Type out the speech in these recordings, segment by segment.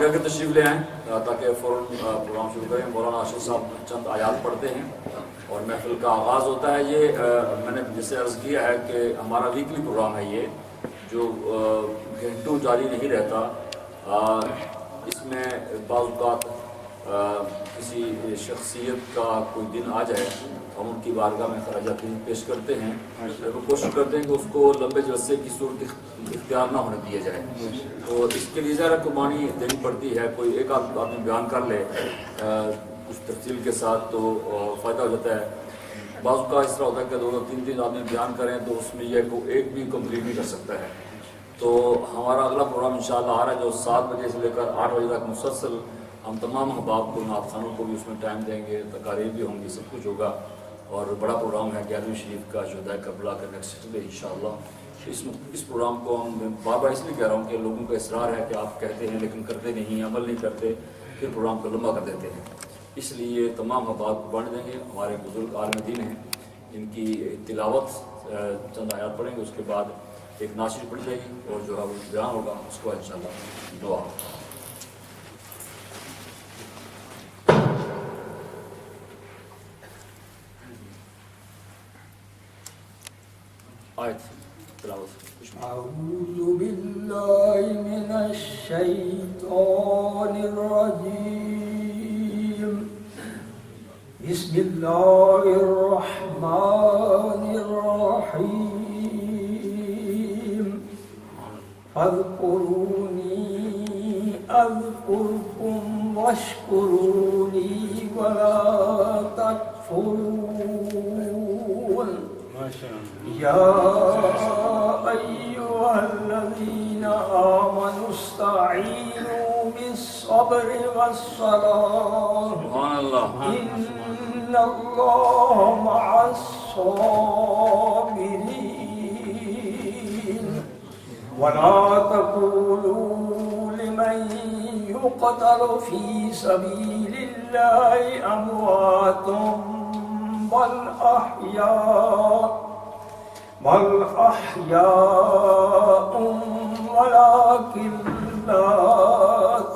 آگے کے تشریف لے آئیں تاکہ فوراً پروگرام شروع کریں. مولانا آشر صاحب چند آیات پڑھتے ہیں اور محفل کا آغاز ہوتا ہے. یہ میں نے جسے عرض کیا ہے کہ ہمارا ویکلی پروگرام ہے یہ جو گھنٹوں جاری نہیں رہتا. اس میں بعض اوقات کسی شخصیت کا کوئی دن آ جائے ہم ان کی بارگاہ میں خراجات پیش کرتے ہیں. کوشش کرتے ہیں کہ اس کو لمبے جلسے کی صورت اختیار نہ ہونے دیا جائے. تو اس کے لیے ذرا قربانی دینی پڑتی ہے. کوئی ایک آدمی بیان کر لے کچھ تفصیل کے ساتھ تو فائدہ ہو جاتا ہے. بعض کا اس طرح ہوتا ہے کہ 2-3 آدمی بیان کریں تو اس میں یہ ایک بھی کمپلیٹ نہیں کر سکتا ہے. تو ہمارا اگلا پروگرام انشاءاللہ آ رہا ہے جو 7 بجے سے لے کر 8 بجے تک مسلسل ہم تمام احباب کو نعت خوانوں کو بھی اس میں ٹائم دیں گے. تقاریر بھی ہوں گی, سب کچھ ہوگا اور بڑا پروگرام ہے 11ویں شریف کا شہدائے کربلا کا نیکسٹ سیٹرڈے انشاءاللہ. اس پروگرام کو ہم بار بار اس لیے کہہ رہا ہوں کہ لوگوں کا اصرار ہے کہ آپ کہتے ہیں لیکن کرتے نہیں, عمل نہیں کرتے, پھر پروگرام کو لمبا کر دیتے ہیں. اس لیے تمام احباب کو بانٹ دیں گے. ہمارے بزرگ عالم دین ہیں, ان کی تلاوت چند آیات پڑھیں گے, اس کے بعد ایک ناشر پڑھ جائے گی اور جو ہے وہ بیان ہوگا, اس کو انشاءاللہ دعا. أعوذ بالله من الشيطان الرجيم. بسم الله الرحمن الرحيم. فاذكروني أذكركم واشكروني ولا تكفرون. يا أيها الذين آمنوا استعينوا بالصبر والصلاة إن الله مع الصابرين. ولا تقولوا لمن يقتل في سبيل الله أموات بل أحياء ولكن لا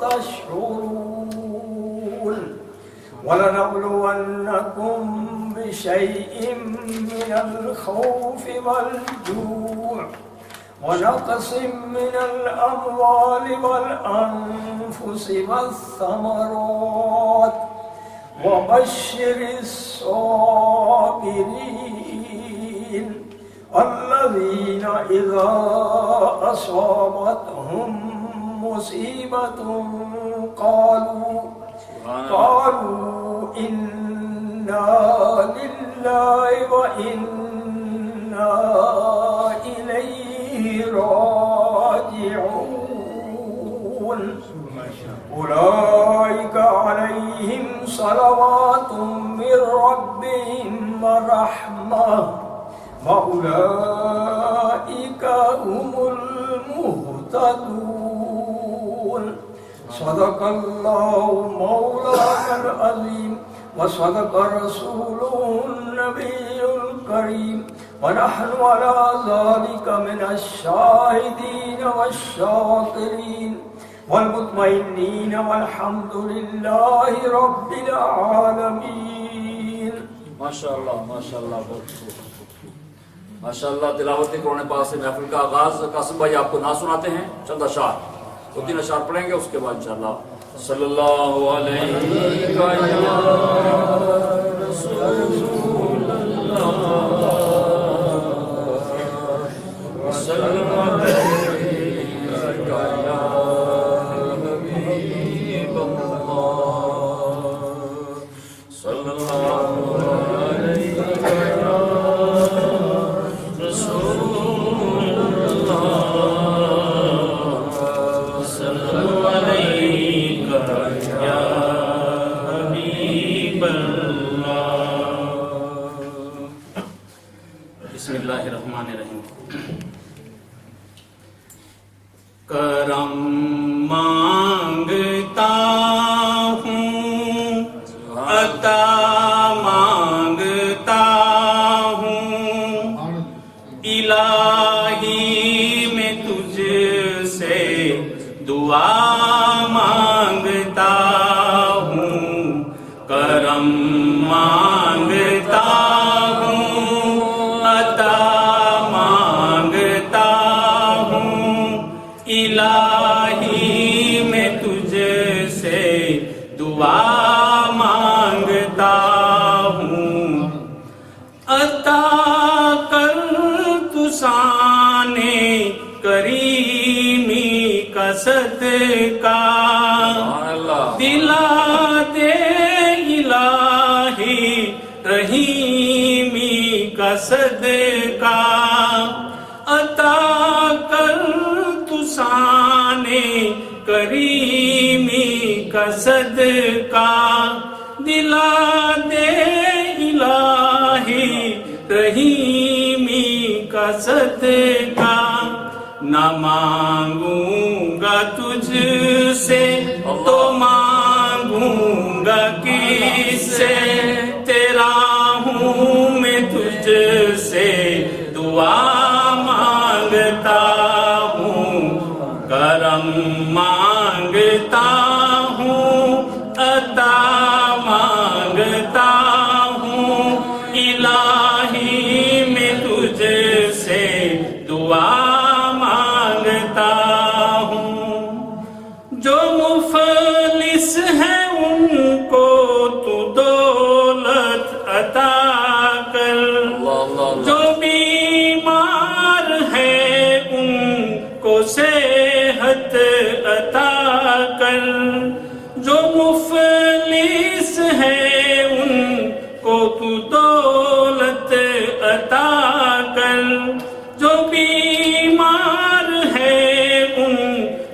تشعرون. ولنبلونكم بشيء من الخوف والجوع ونقص من الأموال والأنفس والثمرات وبشر الصابرين الذين إذا أصابتهم مصيبة قالوا إنا لله وإنا إليه راجعون. أولئك عليهم صلوات من ربهم ورحمة وأولئك هم المهتدون. صدق الله مولانا العظيم وصدق رسوله النبي الكريم ونحن على ذلك من الشاهدين والشاكرين والمطمئنين والحمد لله رب العالمين. ماشاءاللہ ماشاءاللہ ماشاءاللہ. تلاوت قرآن پاک سے محفل کا آغاز. قاسم بھائی آپ کو نعت سناتے ہیں, چند اشعار 2-3 اشعار پڑھیں گے, اس کے بعد انشاءاللہ صلی اللہ علیہ رسول اللہ وسلم تسانے کریمی کا صدقہ دلا دے الہی رحیمی کا صدقہ عطا کر تسانے کریمی کا صدقہ دلا دے الہی رحیمی کا صدقہ نہ مانگوں گا تجھ سے تو مانگوں گا کس سے تیرا ہوں میں تجھ سے دعا مانگتا ہوں کرم مانگتا ہوں عطا مانگتا ہوں الہی میں تجھ سے دعا مانگتا ہوں جو مفلس ہیں ان کو تو دولت عطا کر جو بیمار ہے ان کو صحت عطا کر جو مفلس ہے ان کو تو دولت عطا کر جو بیمار ہے ان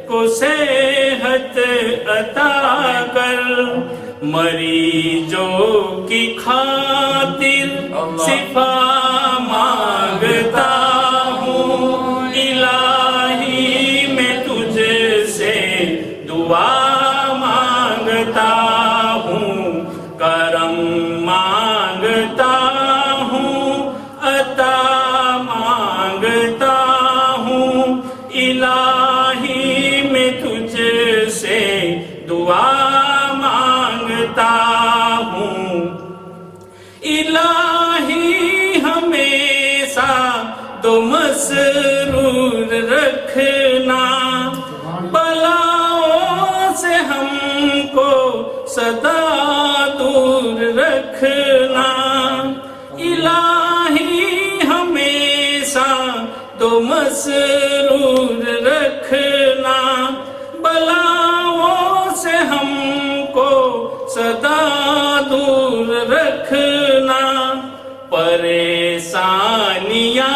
کو صحت عطا کر مریضوں کی خاطر شفا مانگتا ہوں الہی میں تجھ سے دعا مانگتا ہوں کرم مانگتا ہوں عطا مانگتا ہوں الہی میں تجھ سے دعا مانگتا ہوں الہی ہمیشہ تو مسرور رکھنا بلاؤں سے ہم کو سدا دور رکھنا الہی ہمیشہ تو مسرور رکھنا بلاؤں سے ہم کو سدا دور رکھنا پریشانیاں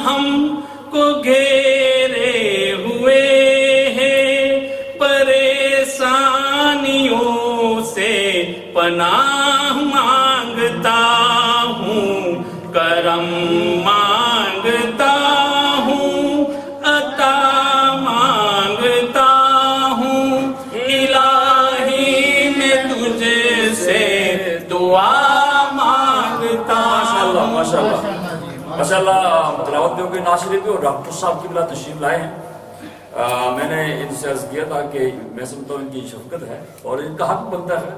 ہم کو گھیرے ہوئے ہیں پریشانیوں سے پناہ مانگتا ہوں کرم مانگتا ہوں عطا مانگتا ہوں الہی میں تجھ سے دعا مانگتا ہوں ماشاءاللہ تلاوت دیو کے ناصری بھی اور ڈاکٹر صاحب کی بلا تشریف لائے ہیں میں نے ان سے عرض کیا تھا کہ میں سمجھتا ہوں ان کی شفقت ہے اور ان کا حق بنتا ہے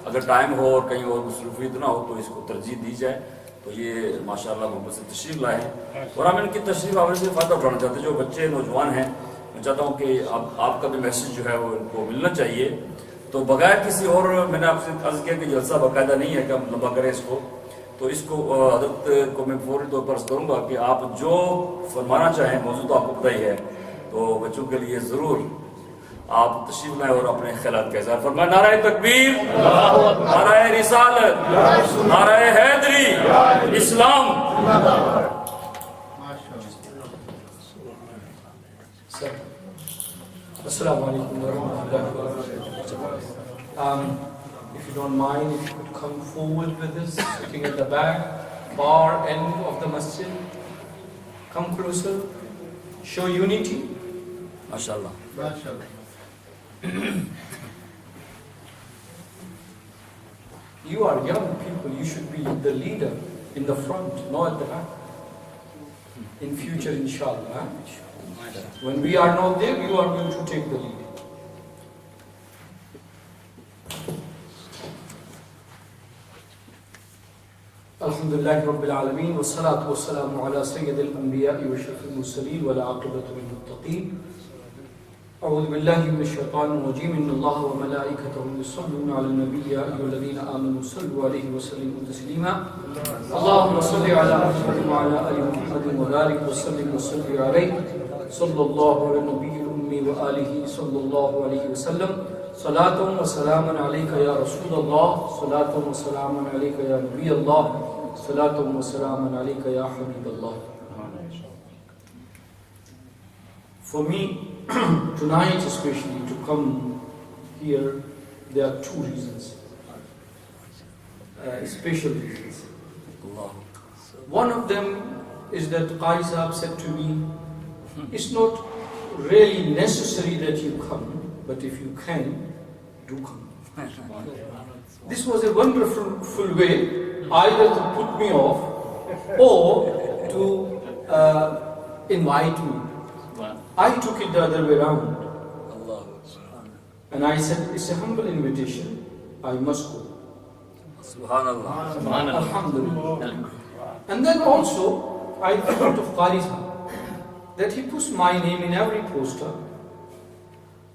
اگر ٹائم ہو اور کہیں اور مصروفیت نہ ہو تو اس کو ترجیح دی جائے تو یہ ماشاءاللہ محبت سے تشریف لائے ہیں اور ہم ان کی تشریف آوری سے فائدہ اٹھانا چاہتے ہیں جو بچے نوجوان ہیں میں چاہتا ہوں کہ آپ کا بھی میسیج جو ہے وہ ان کو ملنا چاہیے تو بغیر کسی اور میں نے آپ سے عرض کیا کہ جلسہ باقاعدہ نہیں ہے کہ ہم لمبا کریں اس کو تو اس کو حضرت کو میں فوری طور پر عرض کروں گا کہ آپ جو فرمانا چاہیں موضوع تو آپ کو پتہ ہی ہے تو بچوں کے لیے ضرور آپ تشریف لائیں اور اپنے خیالات کا اظہار فرمائیں نعرہ تکبیر نعرہ رسالت نعرہ حیدری اسلام Assalamu alaikum wa rahmatullahi wa barakatuh. If you don't mind, if you could come forward with us, sitting at the back, far end of the masjid. Come closer, show unity. MashaAllah. You are young people, you should be the leader in the front, not at the back. In future, inshallah. When we are not there, you are going to take the lead. Alhamdulillah Rabbil Alameen wa salatu wa salamu ala Sayyid al-Anbiya wa Shafil Mursaleen wa la aqibatu lil muttaqeen. أعوذ بالله من الشيطان الرجيم إن الله وملائكته يصلون على النبي يا أيها الذين آمنوا صلوا عليه وسلموا تسليما اللهم صل على محمد وعلى آل محمد وبارك وسلم وصل عليه صلى الله على النبي الأمي وآله صلى الله عليه وسلم صلاة وسلاما عليك يا رسول الله صلاة وسلاما عليك يا نبي الله صلاة وسلاما عليك يا حبيب الله. For me, tonight especially, to come here, there are two reasons, special reasons. One of them is that Qari Sahab said to me, it's not really necessary that you come, but if you can, do come. This was a wonderful way either to put me off or to invite me. I took it the other way around. And I said, it's a humble invitation. I must go. Subhanallah. Alhamdulillah. And then also, I thought of Qari Sahab, that he puts my name in every poster.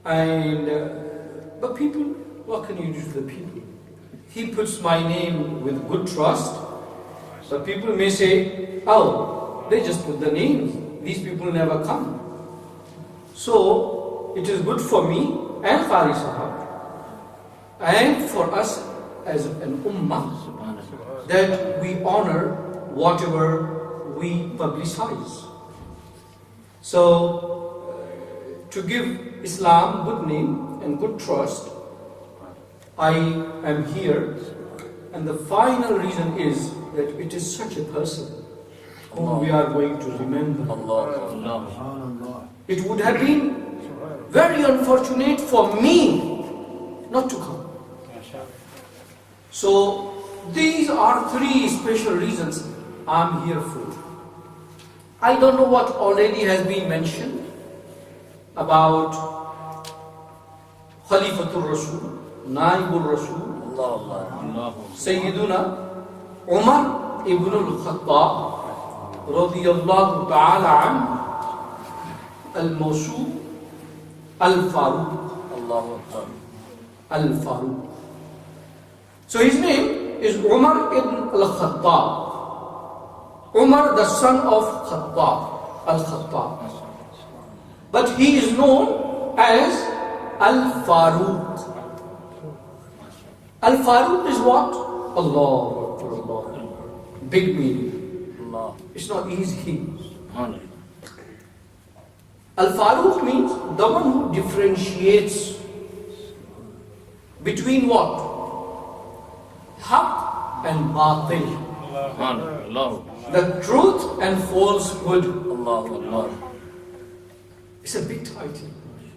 And but people, what can you do to the people? He puts my name with good trust. But people may say, oh, they just put the names. These people never come. So, it is good for me and Qari Sahab and for us as an ummah that we honor whatever we publicize. So, to give Islam good name and good trust, I am here, and the final reason is that it is such a person whom we are going to remember. It would have been very unfortunate for me not to come. So these are three special reasons I'm here for. I don't know what already has been mentioned about Khalifatul Rasul, Naibul Rasul, Sayyiduna Umar ibn al-Khattab radiyallahu ta'ala anhu, Al-Mawsuf Al-Faruq. Al-Faruq. So his name is Umar ibn al-Khattab. Umar, the son of Khattab, Al-Khattab. But he is known as Al-Faruq. Al-Faruq is what? Allahu Akbar, Allahu Akbar. Big meaning. It's not easy. Al-Faruq means the one who differentiates between what? Haqq and batil. The truth and falsehood. It's a big title.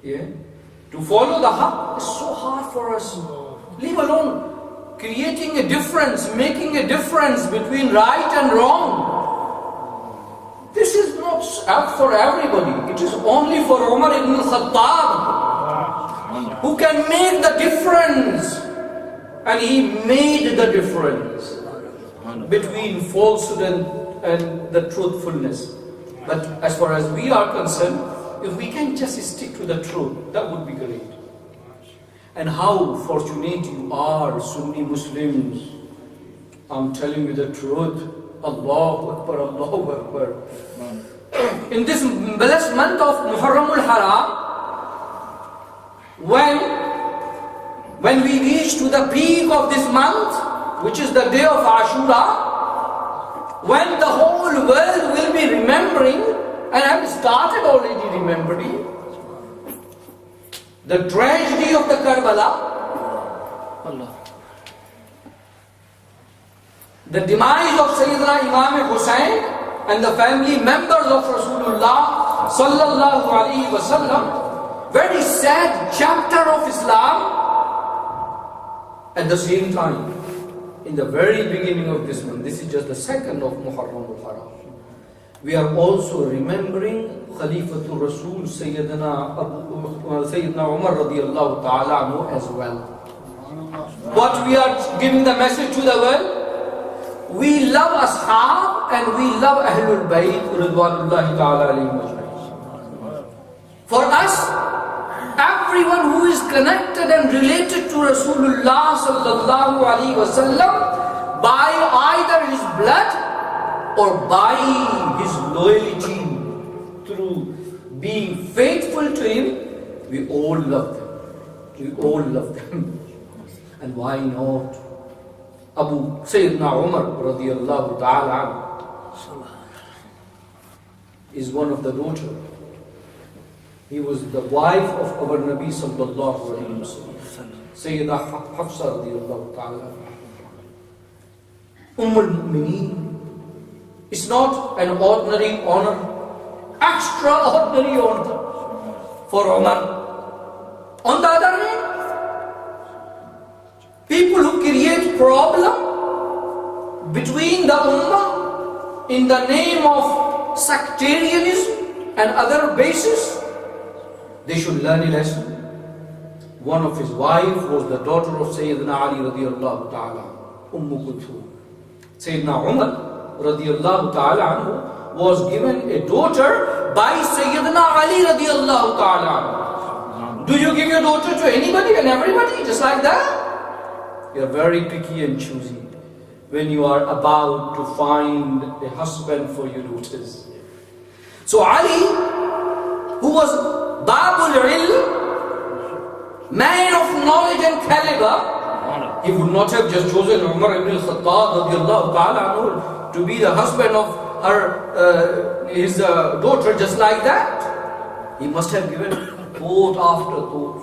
Yeah? To follow the haqq is so hard for us. Leave alone creating a difference, making a difference between right and wrong. This is not for everybody. It is only for Umar ibn Khattab, who can make the difference. And he made the difference between falsehood and the truthfulness. But as far as we are concerned, if we can just stick to the truth, that would be great. And how fortunate you are, Sunni Muslims. I'm telling you the truth. Allahu Akbar, Allahu Akbar. In this blessed month of Muharramul Haram, when we reach to the peak of this month, which is the day of Ashura, when the whole world will be remembering, and have started already remembering, the tragedy of the Karbala, the demise of Sayyidina Imam Hussain and the family members of Rasulullah sallallahu alaihi wasallam, very sad chapter of Islam. At the same time, in the very beginning of this month, this is just the second of Muharram al-Haram, we are also remembering Khalifatul Rasul Sayyidina Umar radiyallahu ta'ala anhu as well. What we are giving the message to the world? We love Ashab and we love Ahlul Bayt Ridwanullahi ta'ala alayhim ajma'in. For us, everyone who is connected and related to Rasulullah sallallahu alaihi wasallam by either his blood or by his loyalty through being faithful to him, we all love them. We all love them. And why not? Sayyidina Umar radiyallahu ta'ala is one of the daughters. He was the wife of our Nabi sallallahu alayhi wa sallam, Sayyida Hafsa radiyallahu ta'ala. al-Mu'mineen. It's not an ordinary honor, extraordinary honor for Umar. On the other hand, people who create problem between the ummah in the name of sectarianism and other basis, they should learn a lesson. One of his wife was the daughter of Sayyidina Ali radiyallahu ta'ala, Kulthum. Sayyidina Umar radiyallahu ta'ala anhu was given a daughter by Sayyidina Ali radiyallahu ta'ala anhu. Do you give your daughter to anybody and everybody just like that? You are very picky and choosy when you are about to find a husband for your daughters. So Ali, who was Babul Ilm, man of knowledge and caliber, he would not have just chosen Umar ibn al-Khattab radiyallahu ta'ala anhu to be the husband of his daughter just like that. He must have given thought after thought.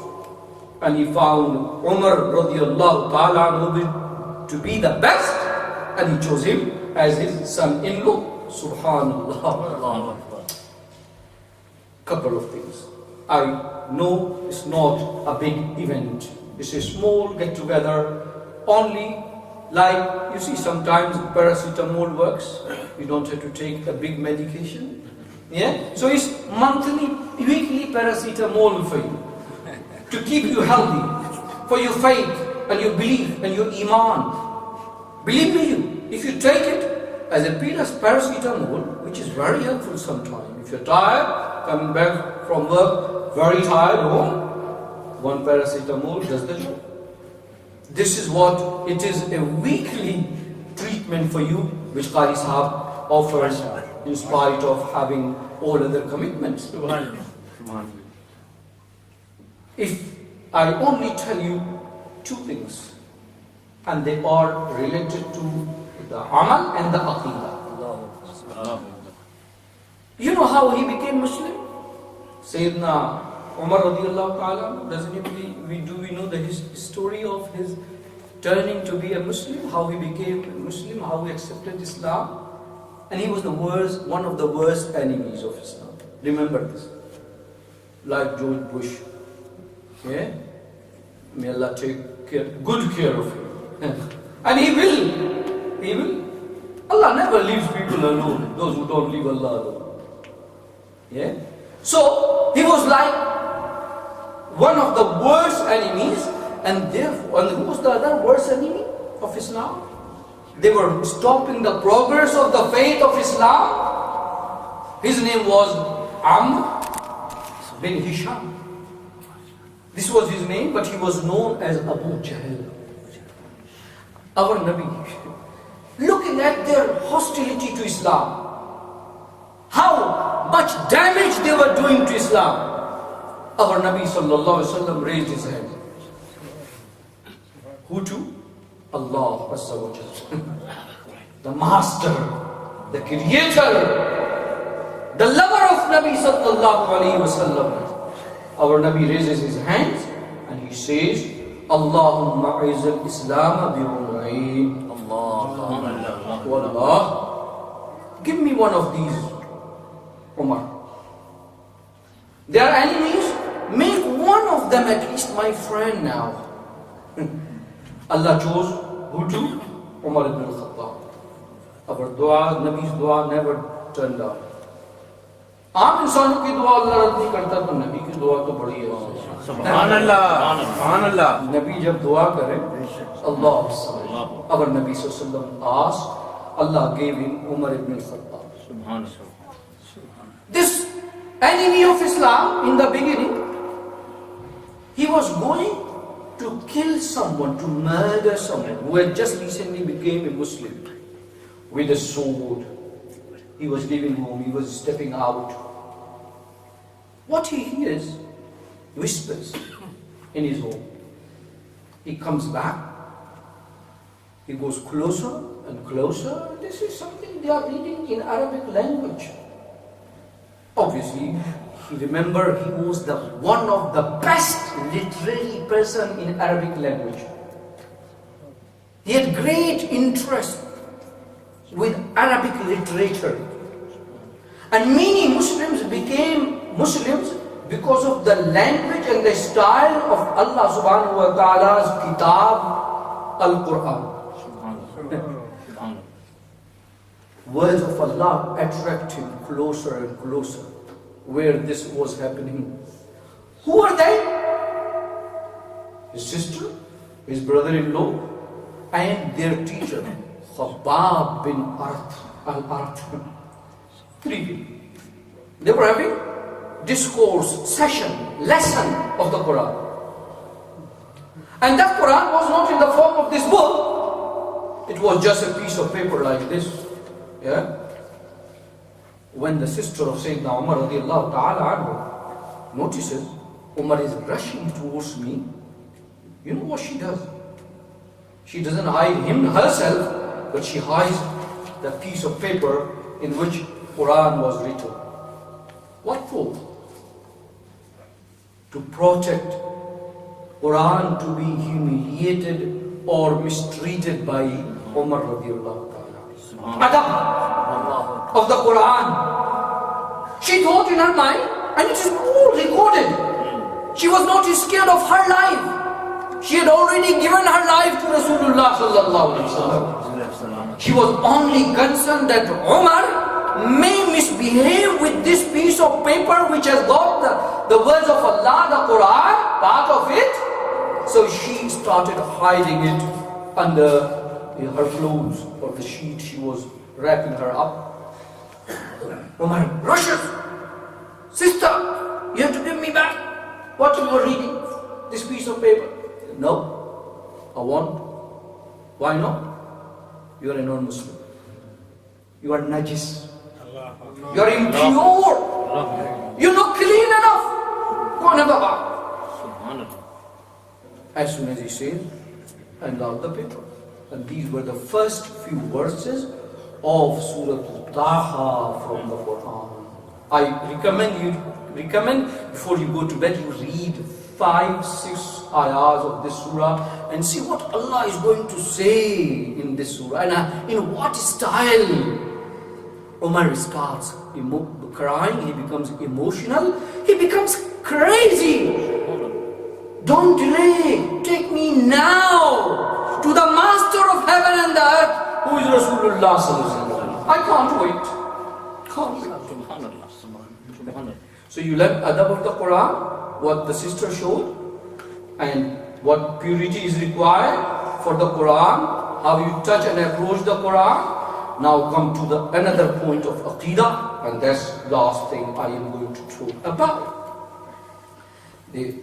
And he found Umar radiyallahu ta'ala anhu to be the best, and he chose him as his son-in-law. Subhanallah. Couple of things. I know it's not a big event. It's a small get-together. Only like you see, sometimes paracetamol works. You don't have to take a big medication. Yeah. So it's monthly, weekly paracetamol for you to keep you healthy, for your faith and your belief and your iman. Believe me, if you take it as a paracetamol, which is very helpful sometimes. If you're tired, coming back from work, very tired home, one paracetamol does the job. This is what it is, a weekly treatment for you, which Qari Sahab offers in spite of having all other commitments. If I only tell you two things, and they are related to the amal and the aqidah. You know how he became Muslim? Sayyidina Umar radiyallahu ta'ala, do we know the story of his turning to be a Muslim, how he became a Muslim, how he accepted Islam? And he was one of the worst enemies of Islam. Remember this. Like George Bush. Yeah? May Allah take good care of him. And he will. Allah never leaves people alone, those who don't leave Allah alone. Yeah? So, he was like one of the worst enemies, and who was the other worst enemy of Islam? They were stopping the progress of the faith of Islam. His name was Amr bin Hisham. This was his name, but he was known as Abu Jahl. Our Nabi, looking at their hostility to Islam, how much damage they were doing to Islam, our Nabi sallallahu alaihi wasallam raised his hand. Who to? Allah Azza wa Jalla. The Master, the Creator, the lover of Nabi sallallahu alaihi wasallam. Our Nabi raises his hands and he says, Allahumma a'izzal Islam bi-umrain. Allah, give me one of these, Umar. They are enemies, make one of them at least my friend now. Allah chose who to? Umar ibn al-Khattab. Our dua, Nabi's dua never turned down. عام انسانوں کی دعا اللہ رد نہیں کرتا تو نبی کی دعا تو بڑی ہے. سبحان اللہ. نبی جب دعا کرے اللہ our Nabi sallallahu alaihi wasallam asked, Allah gave him Umar ibn al-Khattab. This enemy of Islam in the beginning, He was going to kill someone, to murder someone who had just recently became a Muslim with a sword. He was leaving home, he was stepping out. What he hears, whispers in his home. He comes back, he goes closer and closer. This is something they are reading in Arabic language. Obviously, he remembered he was one of the best literary person in Arabic language. He had great interest with Arabic literature. And many Muslims became Muslims because of the language and the style of Allah subhanahu wa ta'ala's kitab, Al-Quran. Words of Allah attract him closer and closer where this was happening. Who are they? His sister, his brother-in-law, and their teacher, Khabbab bin al-Arat. 3 people. They were having discourse, session, lesson of the Quran. And that Quran was not in the form of this book. It was just a piece of paper like this. Yeah? When the sister of Sayyidina Umar radiallahu ta'ala anhu notices Umar is rushing towards me, you know what she does? She doesn't hide him herself, but she hides the piece of paper in which Quran was written. What for? To protect Quran to be humiliated or mistreated by Umar radiallahu ta'ala. Adab of the Quran. She thought in her mind, and it is all recorded. She was not scared of her life. She had already given her life to Rasulullah sallallahu alaihi wasallam. She was only concerned that Umar may misbehave with this piece of paper which has got the words of Allah, the Quran, part of it. So she started hiding it under her clothes or the sheet she was wrapping her up. Umar rushes. Sister, you have to give me back what you were reading, this piece of paper. No, I won't. Why not? You are a non-Muslim. You are najis. You are impure. You're not clean enough. Go and have a bath. As soon as he says, hand out the paper. And these were the first few verses of Surah Taha from the Quran. I recommend before you go to bed, you read 5-6 ayahs of this surah and see what Allah is going to say in this surah and in what style. Umar starts crying, he becomes emotional, he becomes crazy. Don't delay, take me now to the master of heaven and the earth, who is Rasulullah sallallahu alaihi wasallam. I can't wait. Can't wait. So you learn adab of the Quran, what the sister showed, and what purity is required for the Quran, how you touch and approach the Quran. Now come to another point of Aqidah, and that's the last thing I am going to talk about. They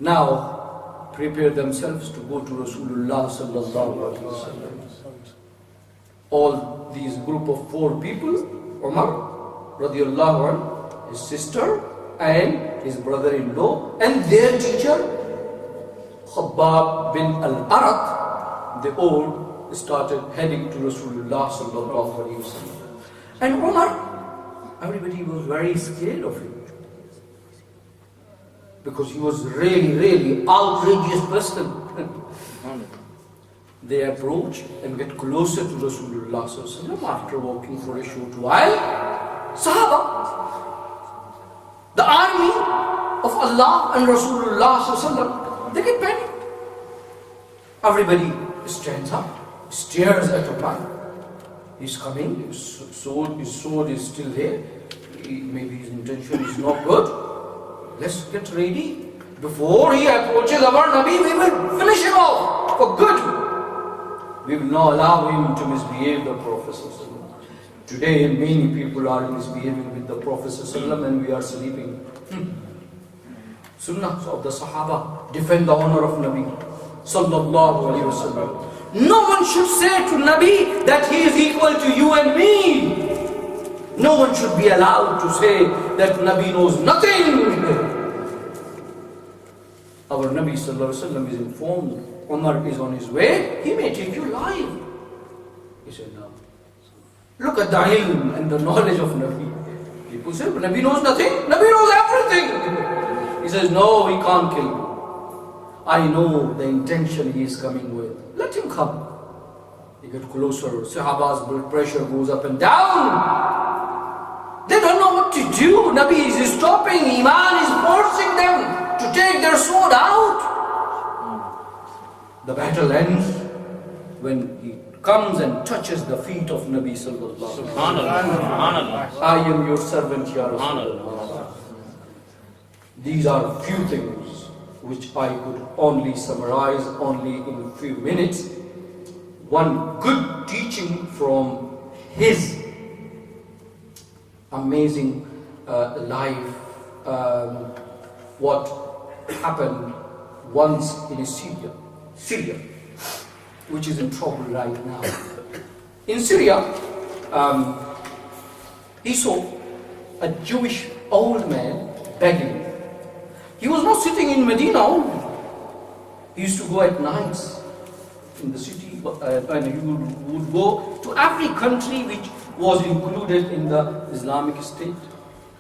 now prepare themselves to go to Rasulullah sallallahu alaihi wasallam. All these group of 4 people, Umar radiallahu anhu, his sister and his brother-in-law and their teacher Khabbab bin al-Arat, they all started heading to Rasulullah sallallahu alaihi wasallam. And Umar, everybody was very scared of him because he was really outrageous person. They approach and get closer to Rasulullah sallallahu alaihi wasallam after walking for a short while. Sahaba, the army of Allah and Rasulullah sallallahu alaihi wasallam, they get panicked. Everybody stands up, stares at Umar. He's coming, his sword is still there. Maybe his intention is not good. Let's get ready. Before he approaches our Nabi, we will finish him off for good. We will not allow him to misbehave the Prophet sallallahu alaihi wasallam. Today, many people are misbehaving with the Prophet ﷺ and we are sleeping. sunnahs of the Sahaba defend the honor of Nabi sallallahu alaihi wasallam. No one should say to Nabi that he is equal to you and me. No one should be allowed to say that Nabi knows nothing. Our Nabi sallallahu alaihi wasallam is informed Umar is on his way, he may take you live. He said, no. Look at the ilm and the knowledge of Nabi. People say, Nabi knows nothing. Nabi knows everything. He says, no, he can't kill me. I know the intention he is coming with. Let him come. He get closer. Sahaba's blood pressure goes up and down. They don't know what to do. Nabi is stopping. Iman is forcing them to take their sword out. The battle ends when he comes and touches the feet of Nabi sallallahu alaihi wasallam. I am your servant, Ya Rasulullah. These are few things which I could only summarize only in a few minutes. One good teaching from his amazing life, what happened once in Syria, which is in trouble right now. In Syria, he saw a Jewish old man begging. He was not sitting in Medina only. He used to go at nights in the city, and he would go to every country which was included in the Islamic State.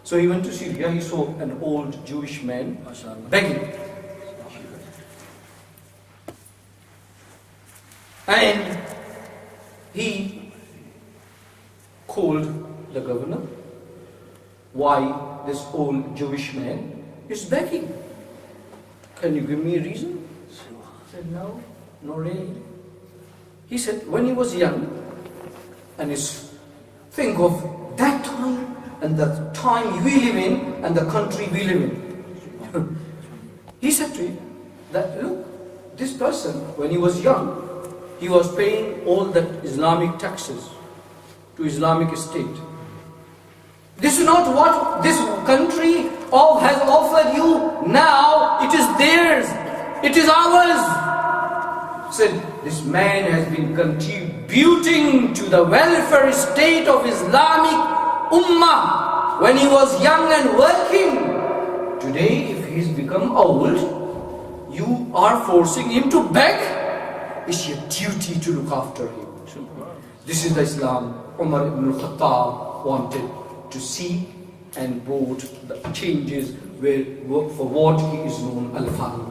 So he went to Syria, he saw an old Jewish man begging. And he called the governor, why this old Jewish man is begging. Can you give me a reason? He said, no, not really. He said, when he was young, and think of that time and the time we live in and the country we live in. He said to him that, look, this person, when he was young, he was paying all the Islamic taxes to Islamic State. This is not what this country has offered you. Now it is theirs. It is ours. Said, this man has been contributing to the welfare state of Islamic Ummah when he was young and working. Today, if he's become old, you are forcing him to beg. It's your duty to look after him. This is the Islam Umar ibn al-Khattab wanted to see and brought the changes for what he is known al-Faruq.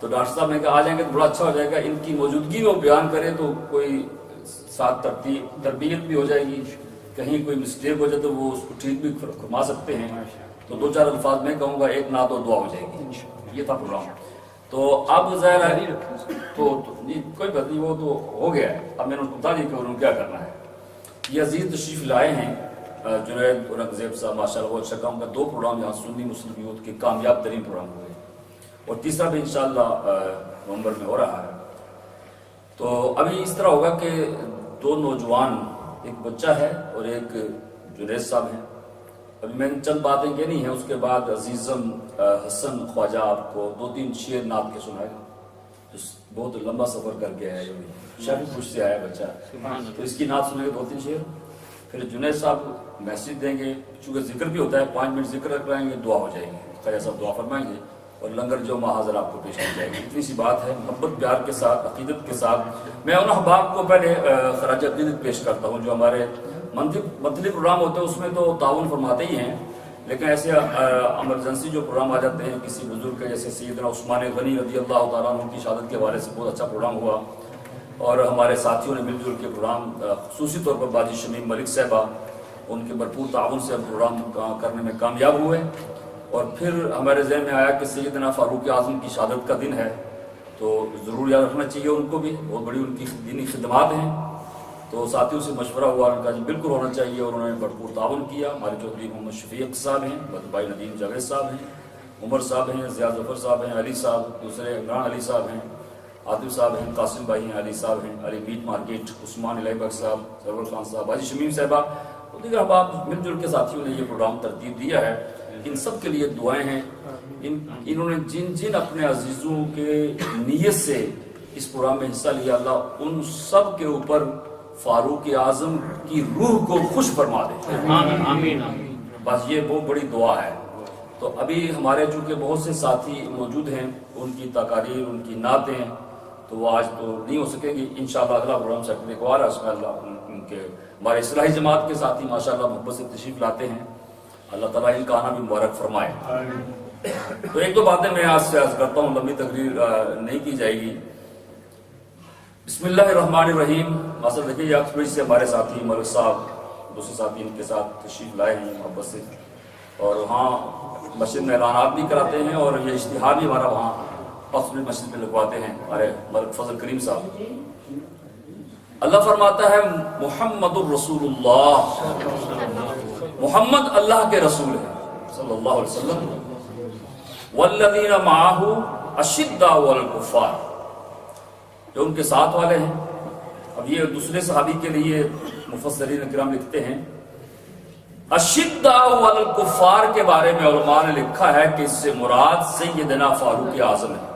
تو doctor صاحب نے کہا آ جائیں گے تو بڑا اچھا ہو جائے گا، ان کی موجودگی میں وہ بیان کرے تو کوئی ساتھ تربیت بھی ہو جائے گی، کہیں کوئی مسٹیک ہو جائے تو وہ اس کو ٹھیک بھی فرما سکتے ہیں. تو 2-4 الفاظ میں کہوں گا، ایک نعت اور دعا ہو جائے گی. یہ تھا پروگرام. تو اب ظاہر ہے تو کوئی بات نہیں، وہ تو ہو گیا ہے. اب میں نے ان کو بتا دیا کہ انہوں نے کیا کرنا ہے. یہ عزیز تشریف لائے ہیں جنید اورنگزیب صاحب، ماشاء اللہ بہت اچھا کام کا. 2 پروگرام یہاں سنی مسلم یوتھ کے کامیاب ترین پروگرام ہوئے، اور تیسرا بھی انشاءاللہ نومبر میں ہو رہا ہے. تو ابھی اس طرح ہوگا کہ 2 نوجوان، ایک بچہ ہے اور ایک جنید صاحب ہیں. ابھی میں نے چند باتیں کہنی ہیں، اس کے بعد عزیزم حسن خواجہ آپ کو 2-3 شعر نعت کے سنائے گا. بہت لمبا سفر کر کے آیا، شاید خوش سے آیا بچہ، تو اس کی نعت سنے گا 2-3 شعر. پھر جنید صاحب میسج دیں گے، چونکہ ذکر بھی ہوتا ہے، 5 منٹ ذکر کرائیں گے، دعا ہو جائے گی، خواجہ صاحب دعا فرمائیں گے، اور لنگر جو حاضر آپ کو پیش کی جائے گی. اتنی سی بات ہے، محبت پیار کے ساتھ، عقیدت کے ساتھ. میں ان احباب کو پہلے خراج عقیدت پیش کرتا ہوں. جو ہمارے منتھلی پروگرام ہوتے ہیں اس میں تو تعاون فرماتے ہی ہیں، لیکن ایسے ایمرجنسی جو پروگرام آ جاتے ہیں کسی بزرگ کے، جیسے سیدنا عثمان غنی رضی اللہ تعالیٰ عنہ کی شہادت کے حوالے سے بہت اچھا پروگرام ہوا، اور ہمارے ساتھیوں نے مل جل کے پروگرام، خصوصی طور پر باجی شمیم ملک صاحبہ، ان کے بھرپور تعاون سے ہم پروگرام کرنے میں کامیاب ہوئے. اور پھر ہمارے ذہن میں آیا کہ سیدنا فاروق اعظم کی شہادت کا دن ہے، تو ضرور یاد رکھنا چاہیے ان کو بھی، بہت بڑی ان کی دینی خدمات ہیں. تو ساتھیوں سے مشورہ ہوا، ان کا جی بالکل ہونا چاہیے، اور انہوں نے بھرپور تعاون کیا. ہمارے چودھری محمد شفیق صاحب ہیں، بھائی ندیم جاوید صاحب ہیں، عمر صاحب ہیں، زیاد ظفر صاحب ہیں، علی صاحب، دوسرے عمران علی صاحب ہیں، عاطف صاحب ہیں، قاسم بھائی ہیں، علی صاحب ہیں، علی میٹ مارکیٹ، عثمان الہی بخش صاحب، سرور خان صاحب، باجی شمیم صاحبہ، تو دیگر احباب مل جل کے ساتھیوں نے یہ پروگرام ترتیب دیا ہے. ان سب کے لیے دعائیں ہیں. انہوں نے جن اپنے عزیزوں کے نیت سے اس پروگرام میں حصہ لیا، اللہ ان سب کے اوپر فاروق اعظم کی روح کو خوش فرما دے. آمین. بس یہ بہت بڑی دعا ہے. تو ابھی ہمارے چونکہ بہت سے ساتھی موجود ہیں، ان کی تقاریر، ان کی نعتیں تو وہ آج تو نہیں ہو سکے گی. انشاءاللہ اگلا پروگرام سیٹرڈے کو آ رہا ہے، اس میں اللہ ان کے ہمارے اصلاحی جماعت کے ساتھی ماشاءاللہ محبت سے تشریف لاتے ہیں. اللہ تعالیٰ ان کا آنا بھی مبارک فرمائے. تو 1-2 باتیں میں آج سے عرض کرتا ہوں، لمبی تقریر نہیں کی جائے گی. بسم اللہ الرحمن الرحیم. ماسٹر دیکھیے یہ اکبر سے ہمارے ساتھی ملک صاحب، دوسرے ساتھی ان کے ساتھ تشریف لائے ہیں محبت سے، اور وہاں مسجد میں اعلانات بھی کراتے ہیں، اور یہ اشتہار بھی ہمارا وہاں اکبر مسجد میں لگواتے ہیں ہمارے ملک فضل کریم صاحب. اللہ فرماتا ہے محمد الرسول اللہ، محمد اللہ کے رسول ہیں صلی اللہ علیہ وسلم. والذین معہ اشداء علی الکفار، جو ان کے ساتھ والے ہیں. اب یہ دوسرے صحابی کے لیے مفسرین کرام لکھتے ہیں، اشداء علی الکفار کے بارے میں علماء نے لکھا ہے کہ اس سے مراد سیدنا فاروق اعظم ہے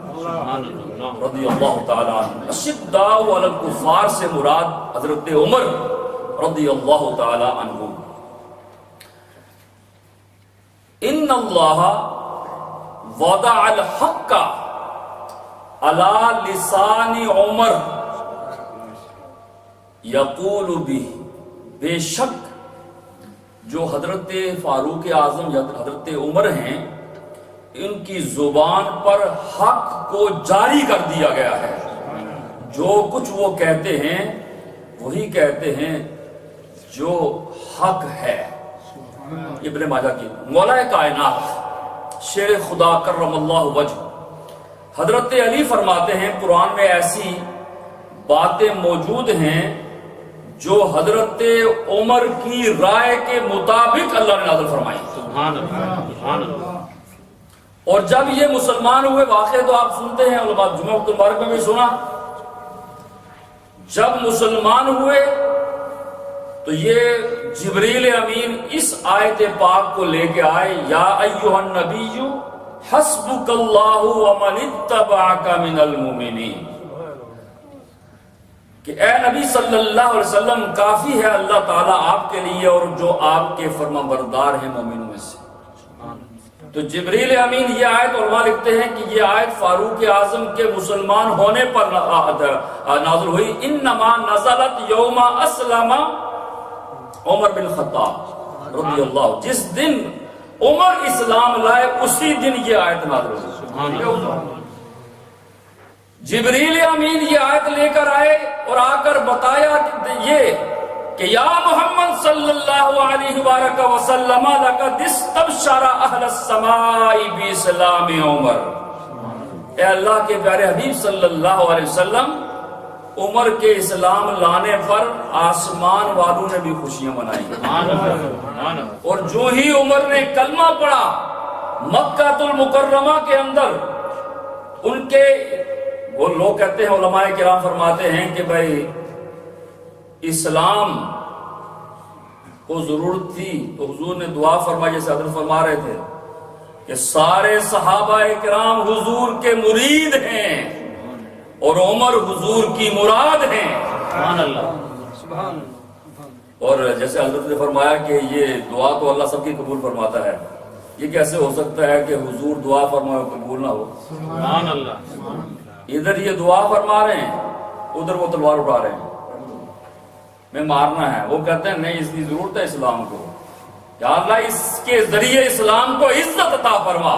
رضی اللہ تعالی عنہ. اشداء علی الکفار سے مراد حضرت عمر رضی اللہ تعالی عنہ. ان اللہ وضع الحق علی لسان عمر یقول بھی، بے شک جو حضرت فاروق اعظم یا حضرت عمر ہیں، ان کی زبان پر حق کو جاری کر دیا گیا ہے. جو کچھ وہ کہتے ہیں وہی کہتے ہیں جو حق ہے. ابن ماجہ کی مولا کائنات شیر خدا کرم اللہ وجہ حضرت علی فرماتے ہیں قرآن میں ایسی باتیں موجود ہیں جو حضرت عمر کی رائے کے مطابق اللہ نے نازل فرمائی. سبحان اللہ. اور جب یہ مسلمان ہوئے، واقعہ تو آپ سنتے ہیں، علماء جمعہ مبارک میں بھی سنا، جب مسلمان ہوئے تو یہ جبریل امین اس آیت پاک کو لے کے آئے، یا ایھا النبی حسبک اللہ ومن اتبعک من المؤمنین، کہ اے نبی صلی اللہ علیہ وسلم کافی ہے اللہ تعالیٰ آپ کے لیے اور جو آپ کے فرما بردار ہیں مومنوں میں سے. تو جبریل امین یہ آیت علماء لکھتے ہیں کہ یہ آیت فاروق اعظم کے مسلمان ہونے پر نازل ہوئی. انما نزلت یوم اسلم عمر بن خطاب رضی اللہ، جس دن عمر اسلام لائے اسی دن یہ آیت نازل ہوئی. جبریل امین یہ آیت لے کر آئے اور آ کر بتایا کہ یا محمد صلی اللہ علیہ وآلہ وسلم لقد استبشر اہل السماء باسلام عمر. اے اللہ کے پیارے حبیب صلی اللہ علیہ وسلم، عمر کے اسلام لانے پر آسمان والوں نے بھی خوشیاں منائی. اور جو ہی عمر نے کلمہ پڑھا مکہ المکرمہ کے اندر، ان کے وہ لوگ کہتے ہیں، علماء کرام فرماتے ہیں کہ بھائی اسلام کو ضرورت تھی تو حضور نے دعا فرمائی، جیسے حضرت فرما رہے تھے کہ سارے صحابہ کرام حضور کے مرید ہیں اور عمر حضور کی مراد ہیں. سبحان اللہ. اور جیسے حضرت نے فرمایا کہ یہ دعا تو اللہ سب کی قبول فرماتا ہے، یہ کیسے ہو سکتا ہے کہ حضور دعا فرمائے اور قبول نہ ہو؟ سبحان اللہ. ادھر یہ دعا فرما رہے ہیں، ادھر وہ تلوار اٹھا رہے ہیں، میں مارنا ہے. وہ کہتے ہیں نہیں، اس کی ضرورت ہے اسلام کو، کہ اللہ اس کے ذریعے اسلام کو عزت عطا فرما.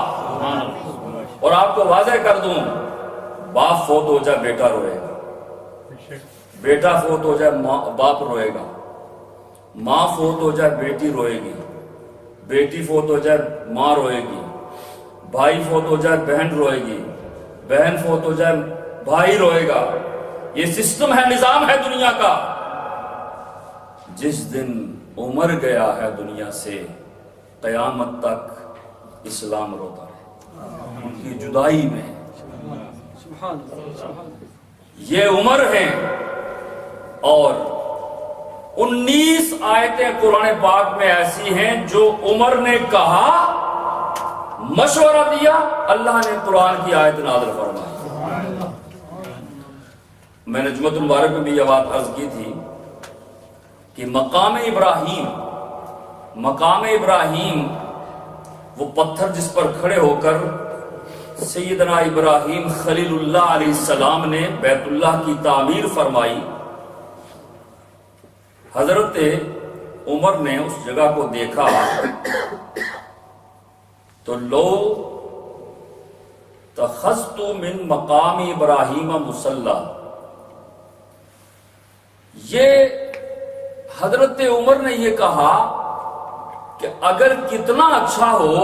اور آپ کو واضح کر دوں، باپ فوت ہو جائے بیٹا روئے گا، بیٹا فوت ہو جائے باپ روئے گا، ماں فوت ہو جائے بیٹی روئے گی، بیٹی فوت ہو جائے ماں روئے گی، بھائی فوت ہو جائے بہن روئے گی، بہن فوت ہو جائے بھائی روئے گا. یہ سسٹم ہے، نظام ہے دنیا کا. جس دن عمر گیا ہے دنیا سے، قیامت تک اسلام روتا ہے ان کی جدائی میں. یہ عمر ہیں. اور 19 آیتیں قرآن پاک میں ایسی ہیں جو عمر نے کہا، مشورہ دیا، اللہ نے قرآن کی آیت نازل فرمائی. میں نے جمعۃ المبارک میں بھی یہ بات عرض کی تھی کہ مقام ابراہیم وہ پتھر جس پر کھڑے ہو کر سیدنا ابراہیم خلیل اللہ علیہ السلام نے بیت اللہ کی تعمیر فرمائی. حضرت عمر نے اس جگہ کو دیکھا تو لو تخذت من مقام ابراہیم مصلی. یہ حضرت عمر نے یہ کہا کہ اگر کتنا اچھا ہو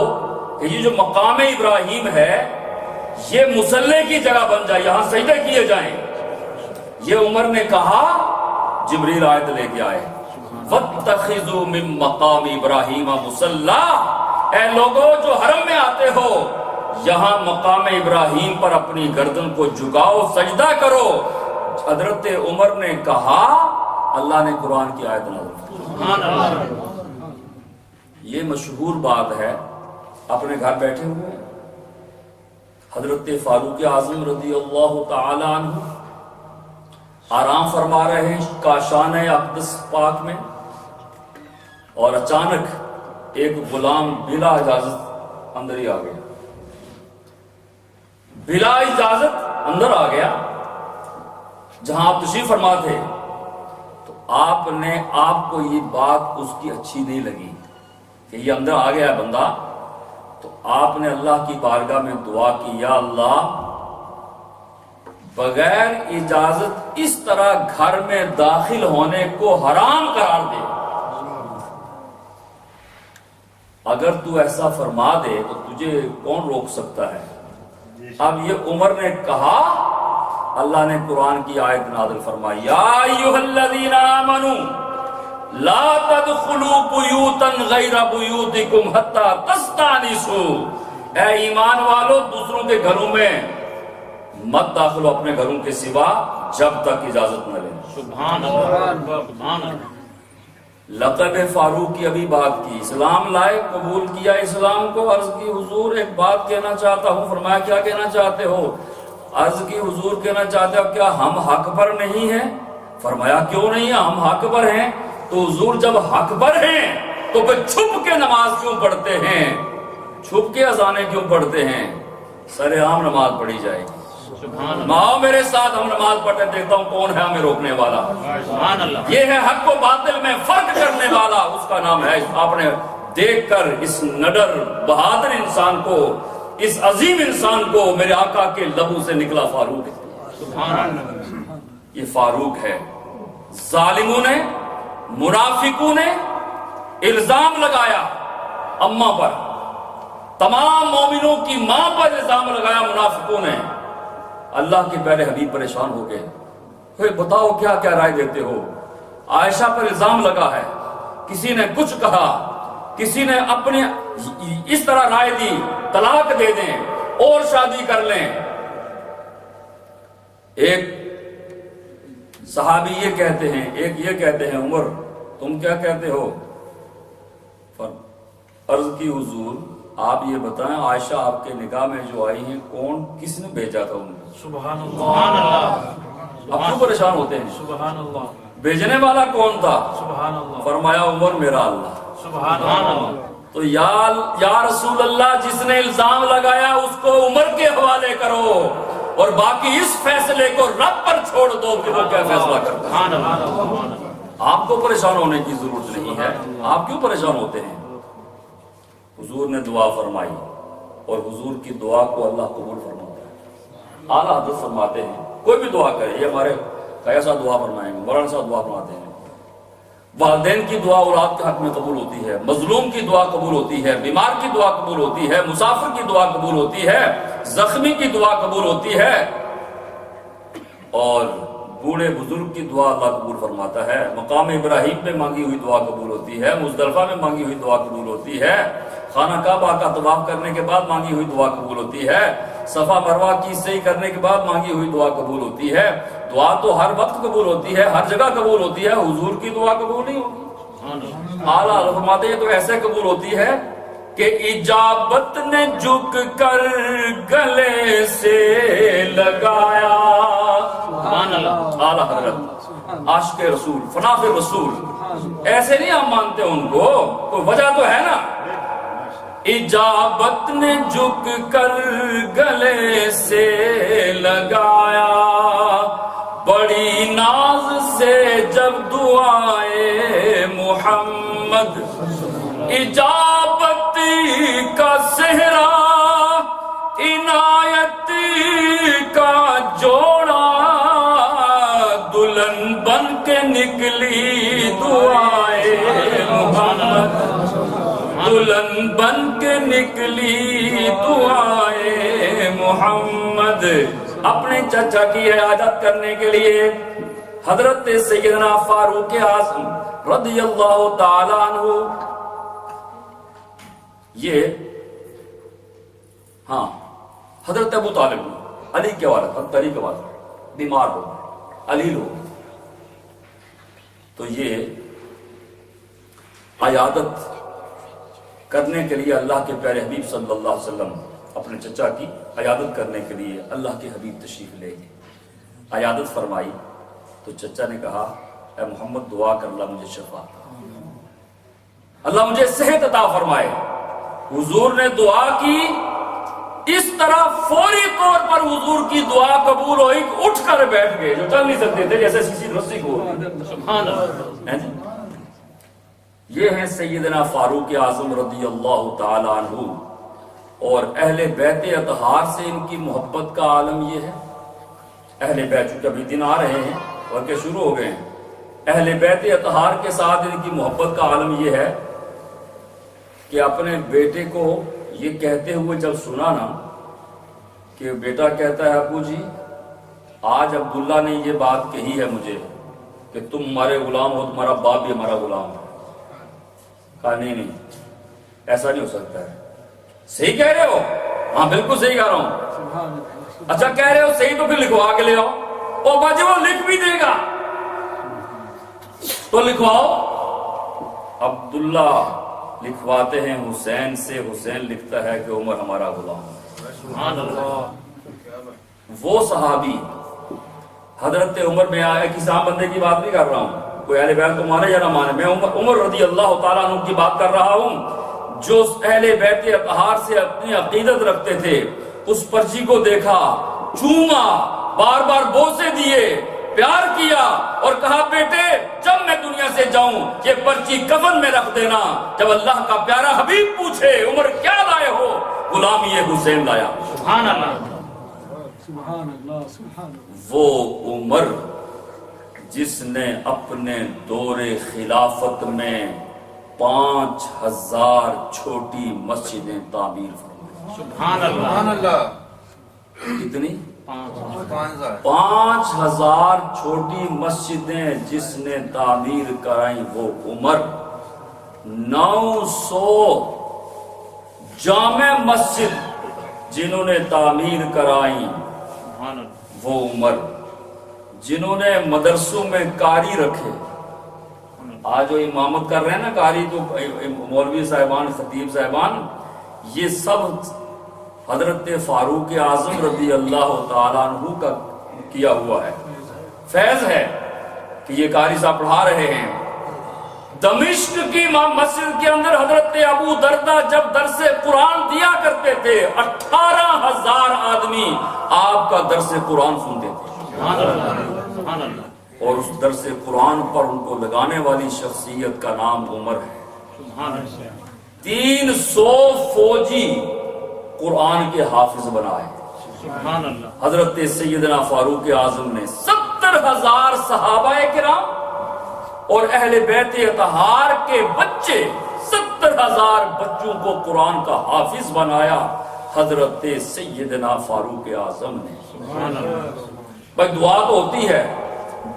کہ یہ جو مقام ابراہیم ہے یہ مصلی کی جگہ بن جائے، یہاں سجدے کیے جائیں. یہ عمر نے کہا، جبریل آیت لے کے آئے، وَاتَّخِذُوا مِن مَّقَامِ إِبْرَاهِيمَ مُصَلَّى. اے لوگوں جو حرم میں آتے ہو، یہاں مقام ابراہیم پر اپنی گردن کو جھکاؤ، سجدہ کرو. حضرت عمر نے کہا، اللہ نے قرآن کی آیت نازل کی. یہ مشہور بات ہے، اپنے گھر بیٹھے ہوئے حضرت فاروق اعظم رضی اللہ تعالی عنہ آرام فرما رہے ہیں کاشان اقدس پاک میں، اور اچانک ایک غلام بلا اجازت اندر ہی آ گیا. بلا اجازت اندر آ گیا جہاں آپ تشریف فرما تھے. تو آپ کو یہ بات اس کی اچھی نہیں لگی کہ یہ اندر آ گیا ہے بندہ. تو آپ نے اللہ کی بارگاہ میں دعا کی، یا اللہ بغیر اجازت اس طرح گھر میں داخل ہونے کو حرام قرار دے. اگر تو ایسا فرما دے تو تجھے کون روک سکتا ہے. اب یہ عمر نے کہا، اللہ نے قرآن کی آیت نازل فرمائی، یا ایھا الذین آمنوا لا تدخلوا بیوتا غیر بیوتکم حتی تستأنسوا. اے ایمان والو، دوسروں کے گھروں میں مت داخلو اپنے گھروں کے سوا جب تک اجازت نہ لیں. سبحان اللہ، سبحان اللہ. لقب فاروق کی ابھی بات کی، اسلام لائے، قبول کیا اسلام کو. عرض کی حضور ایک بات کہنا چاہتا ہوں. فرمایا کیا کہنا چاہتے ہو؟ عرض کی حضور کہنا چاہتے ہو کیا ہم حق پر نہیں ہیں؟ فرمایا کیوں نہیں ہیں، ہم حق پر ہیں. تو حضور جب حق پر ہیں تو پھر چھپ کے نماز کیوں پڑھتے ہیں، چھپ کے اذانیں کیوں پڑھتے ہیں؟ سر عام نماز پڑھی جائے گی. ماؤ میرے ساتھ، ہم نماز پڑھتے دیکھتا ہوں کون ہے ہمیں روکنے والا. سبحان اللہ. یہ ہے حق و باطل میں فرق کرنے والا، اس کا نام ہے. آپ نے دیکھ کر اس نڈر بہادر انسان کو، اس عظیم انسان کو، میرے آقا کے لبوں سے نکلا فاروق. سبحان اللہ یہ فاروق ہے. ظالموں نے، منافقوں نے الزام لگایا اماں پر، تمام مومنوں کی ماں پر الزام لگایا منافقوں نے. اللہ کے پیارے حبیب پریشان ہو گئے، بتاؤ کیا کیا رائے دیتے ہو. عائشہ پر الزام لگا ہے، کسی نے کچھ کہا، کسی نے اپنے اس طرح رائے دی طلاق دے دیں اور شادی کر لیں. ایک صحابی یہ کہتے ہیں، ایک یہ کہتے ہیں عمر تم کیا کہتے ہو؟ عرض کی حضور آپ یہ بتائیں عائشہ آپ کے نکاح میں جو آئی ہیں کون، کس نے بھیجا تھا ان کو؟ سبحان سبحان اللہ. اللہ آپ کیوں پریشان ہوتے ہیں؟ سبحان اللہ. بھیجنے والا کون تھا؟ سبحان اللہ. فرمایا عمر میرا اللہ. سبحان اللہ. تو یا رسول اللہ جس نے الزام لگایا اس کو عمر کے حوالے کرو اور باقی اس فیصلے کو رب پر چھوڑ دو کہ وہ کیا فیصلہ کرتا ہے. سبحان اللہ. آپ کو پریشان ہونے کی ضرورت نہیں ہے. آپ کیوں پریشان ہوتے ہیں؟ حضور نے دعا فرمائی اور حضور کی دعا کو اللہ قبول فرماتا ہے. اعلیٰ حضرت فرماتے ہیں کوئی بھی دعا کرے، یہ ہمارے کیسا دعا فرمائیں گے، مولانا صاحب دعا فرماتے ہیں، والدین کی دعا اولاد کے حق میں قبول ہوتی ہے، مظلوم کی دعا قبول ہوتی ہے، بیمار کی دعا قبول ہوتی ہے، مسافر کی دعا قبول ہوتی ہے، زخمی کی دعا قبول ہوتی ہے، اور بوڑھے بزرگ کی دعا اللہ قبول فرماتا ہے. مقام ابراہیم میں مانگی ہوئی دعا قبول ہوتی ہے، مزدلفہ میں مانگی ہوئی دعا قبول ہوتی ہے، خانہ کعبہ کا طواف کرنے کے بعد مانگی ہوئی دعا قبول ہوتی ہے، صفا مروہ کی صحیح کرنے کے بعد مانگی ہوئی دعا قبول ہوتی ہے. دعا تو ہر وقت قبول ہوتی ہے، ہر جگہ قبول ہوتی ہے، حضور کی دعا قبول نہیں ہوگی. اعلیٰ فرماتے ہیں تو ایسے قبول ہوتی ہے کہ اجابت نے جھک کر گلے سے لگایا. سبحان اللہ. اعلیٰ حضرت عاشق رسول، فناف رسول، ایسے نہیں ہم مانتے ان کو، کوئی وجہ تو ہے نا. اجابت نے جھک کر گلے سے لگایا، بڑی ناز سے جب دعائے محمد، اجابت کا صحرا عنایت کا جوڑا، دلہن بن کے نکلی دعائے محمد، دلہن بن کے نکلی دعائے محمد. اپنے چچا کی عیادت کرنے کے لیے حضرت سیدنا فاروق اعظم رضی اللہ تعالی عنہ، یہ ہاں حضرت ابو طالب علی کے والد، حضرت علی کے والد بیمار ہو گئے، علیل ہو گئے، تو یہ عیادت کرنے کے لیے اللہ کے پیارے حبیب صلی اللہ علیہ وسلم اپنے چچا کی عیادت کرنے کے لیے اللہ کے حبیب تشریف لے گئے. عیادت فرمائی تو چچا نے کہا اے محمد دعا کر اللہ مجھے شفا، اللہ مجھے صحت عطا فرمائے. حضور نے دعا کی، اس طرح فوری طور پر حضور کی دعا قبول ہوئی، اٹھ کر بیٹھ گئے، جو چل نہیں سکتے تھے جیسے کسی رسی کو. سبحان اللہ. یہ ہیں سیدنا فاروق اعظم رضی اللہ تعالی عنہ. اور اہل بیت اطہار سے ان کی محبت کا عالم یہ ہے. اہل بیت، چونکہ ابھی دن آ رہے ہیں اور کہ شروع ہو گئے ہیں، اہل بیت اطہار کے ساتھ ان کی محبت کا عالم یہ ہے کہ اپنے بیٹے کو یہ کہتے ہوئے جب سنا نا کہ بیٹا کہتا ہے ابو جی آج عبداللہ نے یہ بات کہی ہے مجھے کہ تم ہمارے غلام ہو، تمہارا باپ بھی ہمارا غلام ہے. کہا نہیں ایسا نہیں ہو سکتا ہے. صحیح کہہ رہے ہو؟ ہاں بالکل صحیح کہہ رہا ہوں. اچھا کہہ رہے ہو صحیح تو پھر لکھوا کے لے آؤ. اور باجی وہ لکھ بھی دے گا تو لکھواؤ. عبداللہ لکھواتے ہیں حسین سے، حسین لکھتا ہے کہ عمر ہمارا غلام ہے. سبحان اللہ. وہ صحابی حضرت عمر میں آیا، کسی عام بندے کی بات نہیں کر رہا ہوں، کوئی اہل بیت کو مانے یا نہ مانے، میں عمر رضی اللہ تعالیٰ عنہ کی بات کر رہا ہوں جو اہل بیت اطہار سے اپنی عقیدت رکھتے تھے. اس پرچی کو دیکھا، چوما، بار بار بوسے دیے، پیار کیا اور کہا بیٹے جب میں دنیا سے جاؤں یہ پرچی کفن میں رکھ دینا، جب اللہ کا پیارا حبیب پوچھے عمر کیا لائے ہو، غلامی حسین لایا. سبحان اللہ. وہ عمر جس نے اپنے دور خلافت میں 5000 چھوٹی مسجدیں تعمیر فرمائیں. سبحان اللہ. کتنی؟ 5000. 5000 چھوٹی مسجدیں جس نے تعمیر کرائیں وہ عمر. 900 جامع مسجد جنہوں نے تعمیر کرائیں سبحان اللہ. وہ عمر. جنہوں نے مدرسوں میں قاری رکھے. آج جو امامت کر رہے ہیں نا قاری، تو مولوی صاحبان، خطیب صاحبان، یہ سب حضرت فاروق اعظم رضی اللہ تعالیٰ عنہ کا کیا ہوا ہے. فیض ہے کہ یہ قاری صاحب پڑھا رہے ہیں. دمشق کی مسجد کے اندر حضرت ابو دردہ جب درس قرآن دیا کرتے تھے، 18,000 آدمی آپ کا درس قرآن سنتے تھے. سبحان اللہ. سبحان اللہ. اور اس درس قرآن پر ان کو لگانے والی شخصیت کا نام عمر ہے. سبحان اللہ. 300 فوجی قرآن کے حافظ بنائے سبحان اللہ. حضرت سیدنا فاروق اعظم نے. 70,000 صحابہ کرام اور اہل بیت اطہار کے بچے، 70,000 بچوں کو قرآن کا حافظ بنایا حضرت سیدنا فاروق اعظم نے. سبحان اللہ. بھائی دعا تو ہوتی ہے،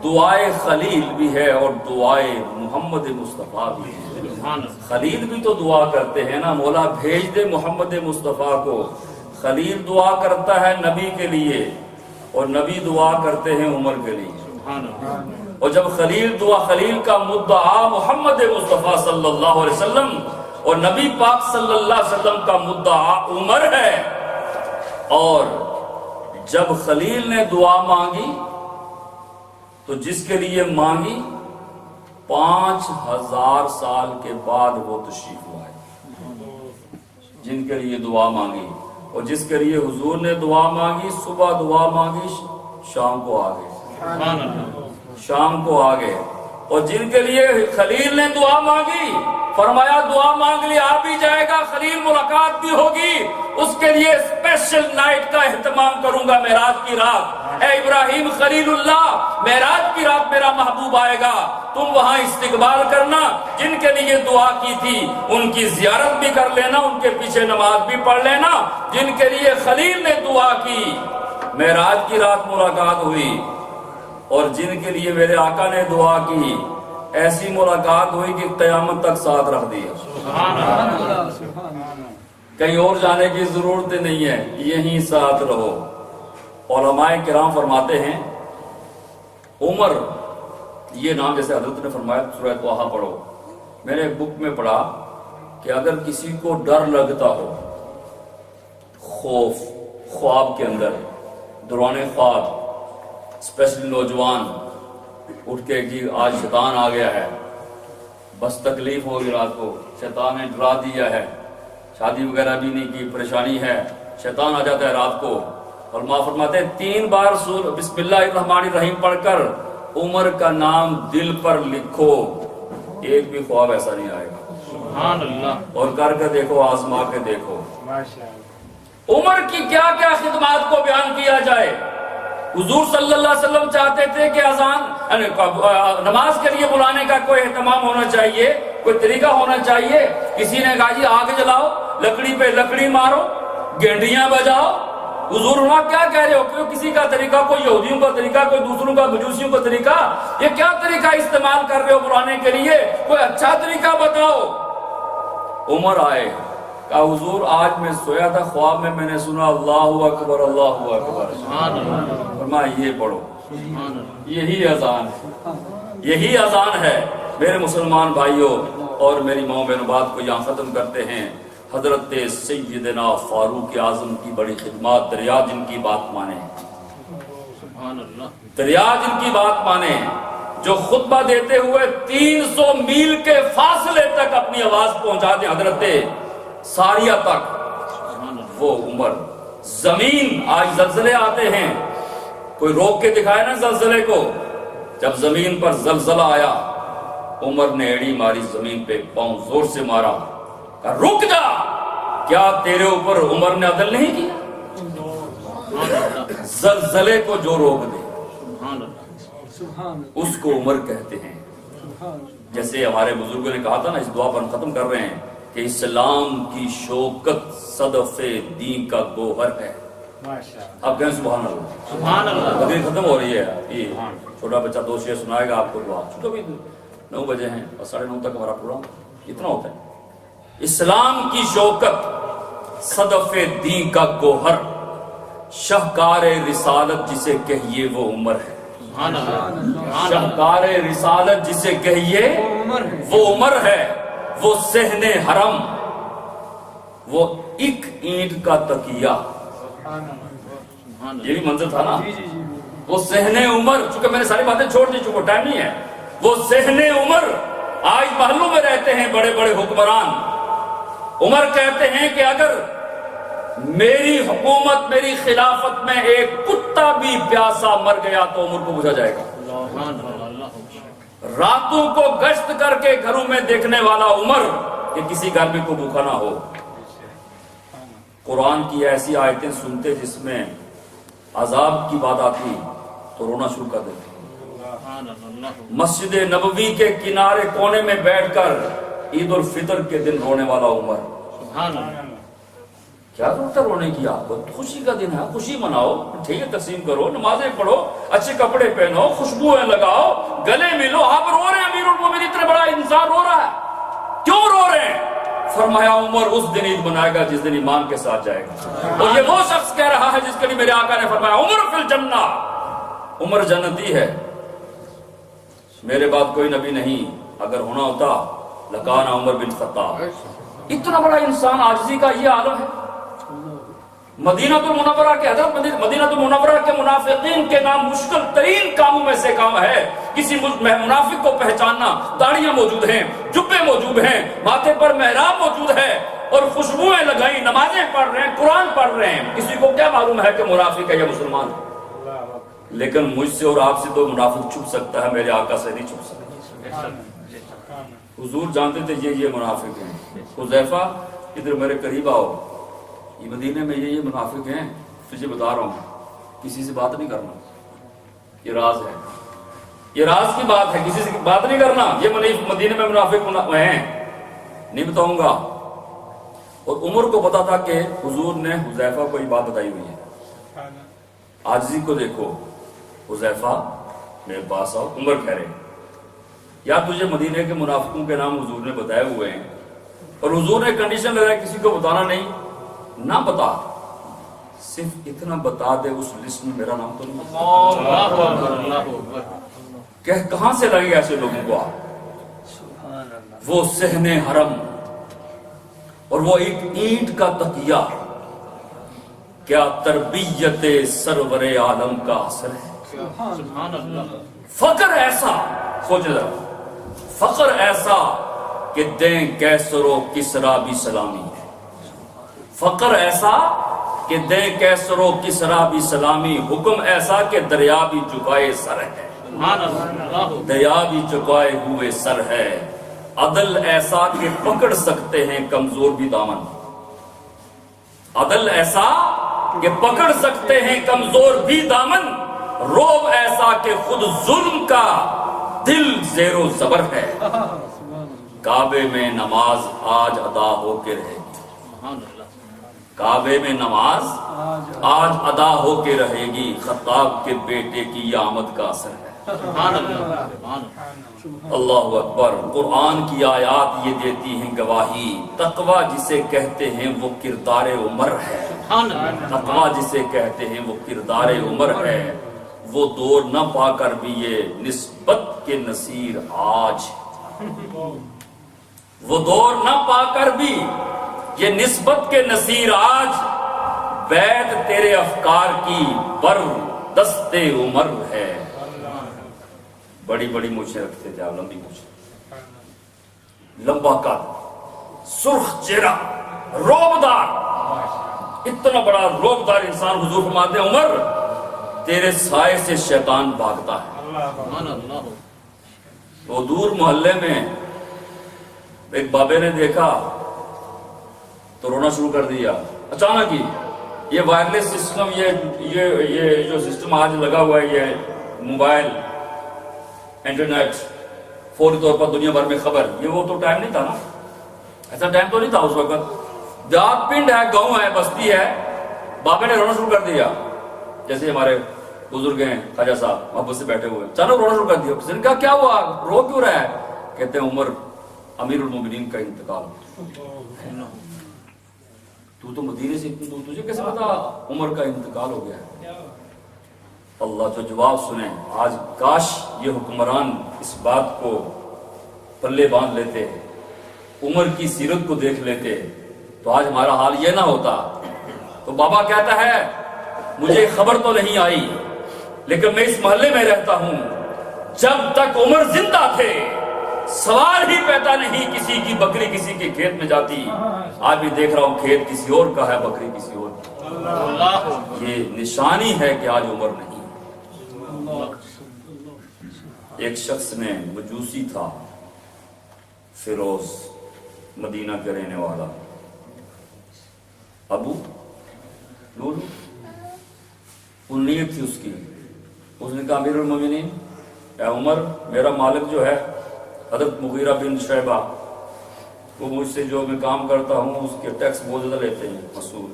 دعائے خلیل بھی ہے اور دعائے محمد مصطفیٰ بھی ہے. سبحان اللہ. خلیل بھی تو دعا کرتے ہیں نا، مولا بھیج دے محمد مصطفیٰ کو. خلیل دعا کرتا ہے نبی کے لیے اور نبی دعا کرتے ہیں عمر کے لیے. سبحان اللہ. اور جب خلیل کا مدعا محمد مصطفیٰ صلی اللہ علیہ وسلم اور نبی پاک صلی اللہ علیہ وسلم کا مدعا عمر ہے، اور جب خلیل نے دعا مانگی تو جس کے لیے مانگی 5000 سال کے بعد وہ تشریف لائے. جن کے لیے دعا مانگی اور جس کے لیے حضور نے دعا مانگی، صبح دعا مانگی، شام کو آ گئے. سبحان اللہ. شام کو آ گئے. اور جن کے لیے خلیل نے دعا مانگی، فرمایا دعا مانگ لی آ بھی جائے گا، خلیل ملاقات بھی ہوگی، اس کے لیے اسپیشل نائٹ کا اہتمام کروں گا معراج کی رات. اے ابراہیم خلیل اللہ، معراج کی رات میرا محبوب آئے گا، تم وہاں استقبال کرنا. جن کے لیے دعا کی تھی ان کی زیارت بھی کر لینا، ان کے پیچھے نماز بھی پڑھ لینا. جن کے لیے خلیل نے دعا کی، معراج کی رات ملاقات ہوئی. اور جن کے لیے میرے آقا نے دعا کی، ایسی ملاقات ہوئی کہ قیامت تک ساتھ رکھ دیا. سبحان اللہ. کہیں اور جانے کی ضرورت نہیں ہے، یہیں ساتھ رہو. علماء کرام فرماتے ہیں عمر، یہ نام جیسے حضرت نے فرمایا سورہ طٰہٰ پڑھو، میں نے ایک بک میں پڑھا کہ اگر کسی کو ڈر لگتا ہو، خوف، خواب کے اندر دوران خواب، اسپیشلی نوجوان اٹھ کے کہ آج شیطان آ گیا ہے، بس تکلیف ہوگی رات کو، شیطان نے ڈرا دیا ہے، شادی وغیرہ بھی نہیں کی، پریشانی ہے، شیطان آ جاتا ہے رات کو. علماء فرماتے ہیں 3 بار بسم اللہ الرحمن الرحیم پڑھ کر عمر کا نام دل پر لکھو، ایک بھی خواب ایسا نہیں آئے گا. سبحان اللہ. اور کر کے دیکھو، آزما کے دیکھو. عمر کی کیا کیا خدمات کو بیان کیا جائے. حضور صلی اللہ علیہ وسلم چاہتے تھے کہ اذان نماز کے لیے بلانے کا کوئی اہتمام ہونا چاہیے، کوئی طریقہ ہونا چاہیے. کسی نے کہا جی آگ جلاؤ، لکڑی پہ لکڑی مارو، گھنٹیاں بجاؤ. حضور وہاں کیا کہہ رہے ہو کہ کسی کا طریقہ، کوئی یہودیوں کا طریقہ، کوئی دوسروں کا مجوسیوں کا طریقہ، یہ کیا طریقہ استعمال کر رہے ہو بلانے کے لیے؟ کوئی اچھا طریقہ بتاؤ. عمر آئے، کہا حضور آج میں سویا تھا، خواب میں نے سنا اللہ اکبر اللہ اکبر. سبحان اللہ. فرمایا یہ پڑھو، سبحان اللہ. یہی اذان ہے، یہی اذان ہے. میرے مسلمان بھائیوں اور میری ماں بہنوں، بات کو یہاں ختم کرتے ہیں. حضرت سیدنا فاروق اعظم کی بڑی خدمات، دریا جن کی بات مانے، سبحان اللہ. دریا جن کی بات مانے، جو خطبہ دیتے ہوئے 300 میل کے فاصلے تک اپنی آواز پہنچا دیں حضرت ساریہ تک، سبحان اللہ. وہ عمر. زمین، آج زلزلے آتے ہیں، کوئی روک کے دکھائے نا زلزلے کو. جب زمین پر زلزلہ آیا، عمر نے ایڑی ماری زمین پہ، پاؤں زور سے مارا، کہا رک جا. کیا تیرے اوپر عمر نے عدل نہیں کیا؟ زلزلے کو جو روک دے سبحان اللہ اس کو عمر کہتے ہیں. جیسے ہمارے بزرگوں نے کہا تھا نا, اس دعا پر ہم ختم کر رہے ہیں کہ اسلام کی شوکت صدف دین کا گوہر ہے. آپ کہیں سبحان اللہ. سبحان اللہ تقریر ختم ہو رہی ہے. یہ چھوٹا بچہ 2 شعر سنائے گا آپ کو دعا. چونکہ بھی 9 بجے ہیں اور 9:30 تک ہمارا پروگرام اتنا ہوتا ہے. اسلام کی شوکت صدف دین کا گوہر, شہکار رسالت جسے کہیے وہ عمر ہے. سبحان اللہ شہکار رسالت جسے کہیے وہ عمر ہے. وہ صحن حرم, وہ ایک اینٹ کا تکیہ, یہ بھی منظر تھا نا. وہ صحن عمر, چونکہ میں نے ساری باتیں چھوڑ دی چونکہ ٹائم نہیں ہے. وہ صحن عمر, آج محلوں میں رہتے ہیں بڑے بڑے حکمران. عمر کہتے ہیں کہ اگر میری حکومت, میری خلافت میں ایک کتا بھی پیاسا مر گیا تو عمر کو بجھا جائے گا. سبحان اللہ راتوں کو گشت کر کے گھروں میں دیکھنے والا عمر, کہ کسی گھر میں کو بھوکا نہ ہو. قرآن کی ایسی آیتیں سنتے جس میں عذاب کی بات آتی تو رونا شروع کر دیتے. سبحان اللہ مسجد نبوی کے کنارے کونے میں بیٹھ کر عید الفطر کے دن رونے والا عمر. سبحان اللہ کیا ضرورت ہے رونے کی؟ آپ کو خوشی کا دن ہے, خوشی مناؤ, ٹھیک ہے, تقسیم کرو, نمازیں پڑھو, اچھے کپڑے پہنو, خوشبوئیں لگاؤ, گلے ملو. آپ رو رہے ہیں, امیر المومنین اتنا بڑا انسان رو رہا ہے, کیوں رو رہے ہیں؟ فرمایا عمر اس دن عید منائے گا جس دن ایمان کے ساتھ جائے گا. اور یہ وہ شخص کہہ رہا ہے جس کے لیے میرے آقا نے فرمایا عمر فی الجنہ, عمر جنتی ہے. میرے بعد کوئی نبی نہیں, اگر ہونا ہوتا لکان عمر بن خطاب. اتنا بڑا انسان, عاجزی کا یہ عالم ہے. مدینہ المنورہ کے حضرت مدینہ المنورہ کے منافقین کے نام مشکل ترین کاموں میں سے کام ہے. کسی منافق کو پہچاننا. داڑیاں موجود ہیں, جبے موجود ہیں, ماتھے پر محراب موجود ہے, اور خوشبوئیں لگائی, نمازیں پڑھ رہے ہیں, قرآن پڑھ رہے ہیں. کسی کو کیا معلوم ہے کہ منافق ہے یا مسلمان ہے؟ لیکن مجھ سے اور آپ سے تو منافق چھپ سکتا ہے, میرے آقا سے نہیں چھپ سکتا. حضور جانتے تھے یہ منافق ہیں. حذیفہ ادھر میرے قریب آؤ, یہ مدینے میں یہ منافق ہیں, تجھے بتا رہا ہوں, کسی سے بات نہیں کرنا, یہ راز ہے, یہ راز کی بات ہے, کسی سے بات نہیں کرنا. یہ مدینے میں منافق ہیں, نہیں بتاؤں گا. اور عمر کو پتا تھا کہ حضور نے حذیفہ کو یہ بات بتائی ہوئی ہے. عاجزی کو دیکھو, حذیفہ میرے پاس آؤ. عمر کہہ رہے یا تجھے مدینے کے منافقوں کے نام حضور نے بتائے ہوئے ہیں, اور حضور نے کنڈیشن لگایا کسی کو بتانا نہیں, نہ بتا, صرف اتنا بتا دے اس لسٹ میں میرا نام تو نہیں. اللہ کہاں سے لگے ایسے لوگوں کو آپ؟ وہ صحن حرم, اور وہ ایک اینٹ کا تکیہ, کیا تربیت سرور عالم کا اثر ہے. سبحان اللہ فقر ایسا, سوچ ذرا, فقر ایسا کہ دیں کیسر و کسرا بھی سلامی ہے. فقر ایسا کہ دیں کیسر و کسرا بھی سلامی, حکم ایسا کہ دریا بھی چکائے سر ہے. سبحان اللہ دریا بھی چکائے ہوئے سر ہے. عدل ایسا کہ پکڑ سکتے ہیں کمزور بھی دامن. عدل ایسا کہ پکڑ سکتے ہیں کمزور بھی دامن. روب ایسا کہ خود ظلم کا دل زیر و زبر ہے. کعبے میں نماز آج ادا ہو کے رہے گی. سبحان اللہ کعبے میں نماز آج ادا ہو کے رہے گی. خطاب کے بیٹے کی یہ آمد کا اثر ہے. سبحان اللہ سبحان اللہ اللہ اکبر. قرآن کی آیات یہ دیتی ہیں گواہی, تقوی جسے کہتے ہیں وہ کردار عمر ہے. سبحان اللہ تقوی جسے کہتے ہیں وہ کردار عمر ہے. وہ دور نہ پا کر بھی یہ نسبت کے نصیر آج. وہ دور نہ پا کر بھی یہ نسبت کے نصیر آج. بیت تیرے افکار کی بر دست عمر ہے. بڑی بڑی مونچھیں رکھتے تھے آپ, لمبی مونچھیں, لمبا قد, سرخ چہرہ, روبدار. اتنا بڑا روبدار انسان. حضور فرماتے ہیں عمر تیرے سائے سے شیطان بھاگتا ہے. سبحان اللہ وہ دور محلے میں ایک بابے نے دیکھا تو رونا شروع کر دیا. اچانک ہی یہ وائرلیس سسٹم، یہ جو سسٹم آج لگا ہوا ہے، یہ موبائل، انٹرنیٹ، فوری طور پر دنیا بھر میں خبر، یہ وہ تو ٹائم نہیں تھا نا، ایسا ٹائم تو نہیں تھا اس وقت. دیہات، پنڈ ہے، گاؤں ہے، بستی ہے، بابے نے رونا شروع کر دیا. جیسے ہمارے بزرگ ہیں خواجہ صاحب محبت سے بیٹھے ہوئے، اچانک رونا شروع کر دیا. کسی نے کہا کیا ہوا، رو کیوں رہا ہے؟ کہتے ہیں عمر امیر المومنین کا انتقال. تو مدینے سے اتنی دور، تجھے کیسے پتا عمر کا انتقال ہو گیا ہے؟ اللہ جو جواب سنیں. آج کاش یہ حکمران اس بات کو پلے باندھ لیتے، عمر کی سیرت کو دیکھ لیتے، تو آج ہمارا حال یہ نہ ہوتا. تو بابا کہتا ہے مجھے خبر تو نہیں آئی، لیکن میں اس محلے میں رہتا ہوں، جب تک عمر زندہ تھے سوال ہی پیدا نہیں کسی کی بکری کسی کے کھیت میں جاتی. آج بھی دیکھ رہا ہوں کھیت کسی اور کا ہے، بکری کسی اور کی. یہ نشانی ہے کہ آج عمر نہیں. ایک شخص نے، مجوسی تھا، فیروز، مدینہ کے رہنے والا، ابو لولو، وہ نیت تھی اس کی. اس نے کہا امیر المومنین اے عمر، میرا مالک جو ہے حضرت مغیرہ بن شعبہ، وہ مجھ سے جو میں کام کرتا ہوں اس کے ٹیکس بہت زیادہ لیتے ہیں، مسئول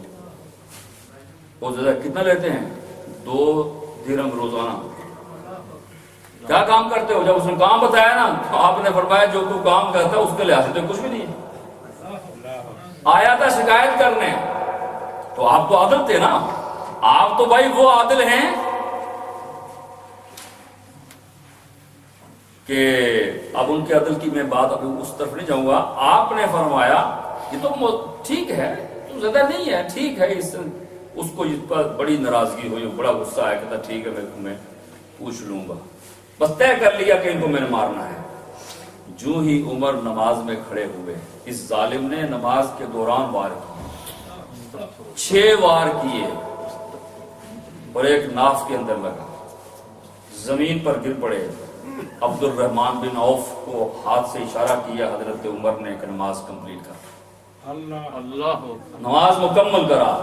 بہت زیادہ. کتنا لیتے ہیں؟ 2 درہم روزانہ. کیا کام کرتے ہو؟ جب اس نے کام بتایا نا، آپ نے فرمایا جو تو کام کرتا ہے اس کے لحاظ سے تو کچھ بھی نہیں ہے. آیا تھا شکایت کرنے، تو آپ تو عادل تھے نا، آپ تو بھائی وہ عادل ہیں کہ اب ان کے عدل کی میں بات ابھی اس طرف نہیں جاؤں گا. آپ نے فرمایا یہ تو ٹھیک ہے، تو زیادہ نہیں ہے، ٹھیک ہے. اس کو اس پر بڑی ناراضگی ہوئی، بڑا غصہ آیا، کہتا ٹھیک ہے میں پوچھ لوں گا. بس طے کر لیا کہ ان کو میں نے مارنا ہے. جو ہی عمر نماز میں کھڑے ہوئے، اس ظالم نے نماز کے دوران وار کیے، 6 وار کیے، اور ایک ناف کے اندر لگا، زمین پر گر پڑے. عبد الرحمن بن عوف کو ہاتھ سے اشارہ کیا حضرت عمر نے کہ نماز کمپلیٹ کر. اللہ نماز مکمل کرا.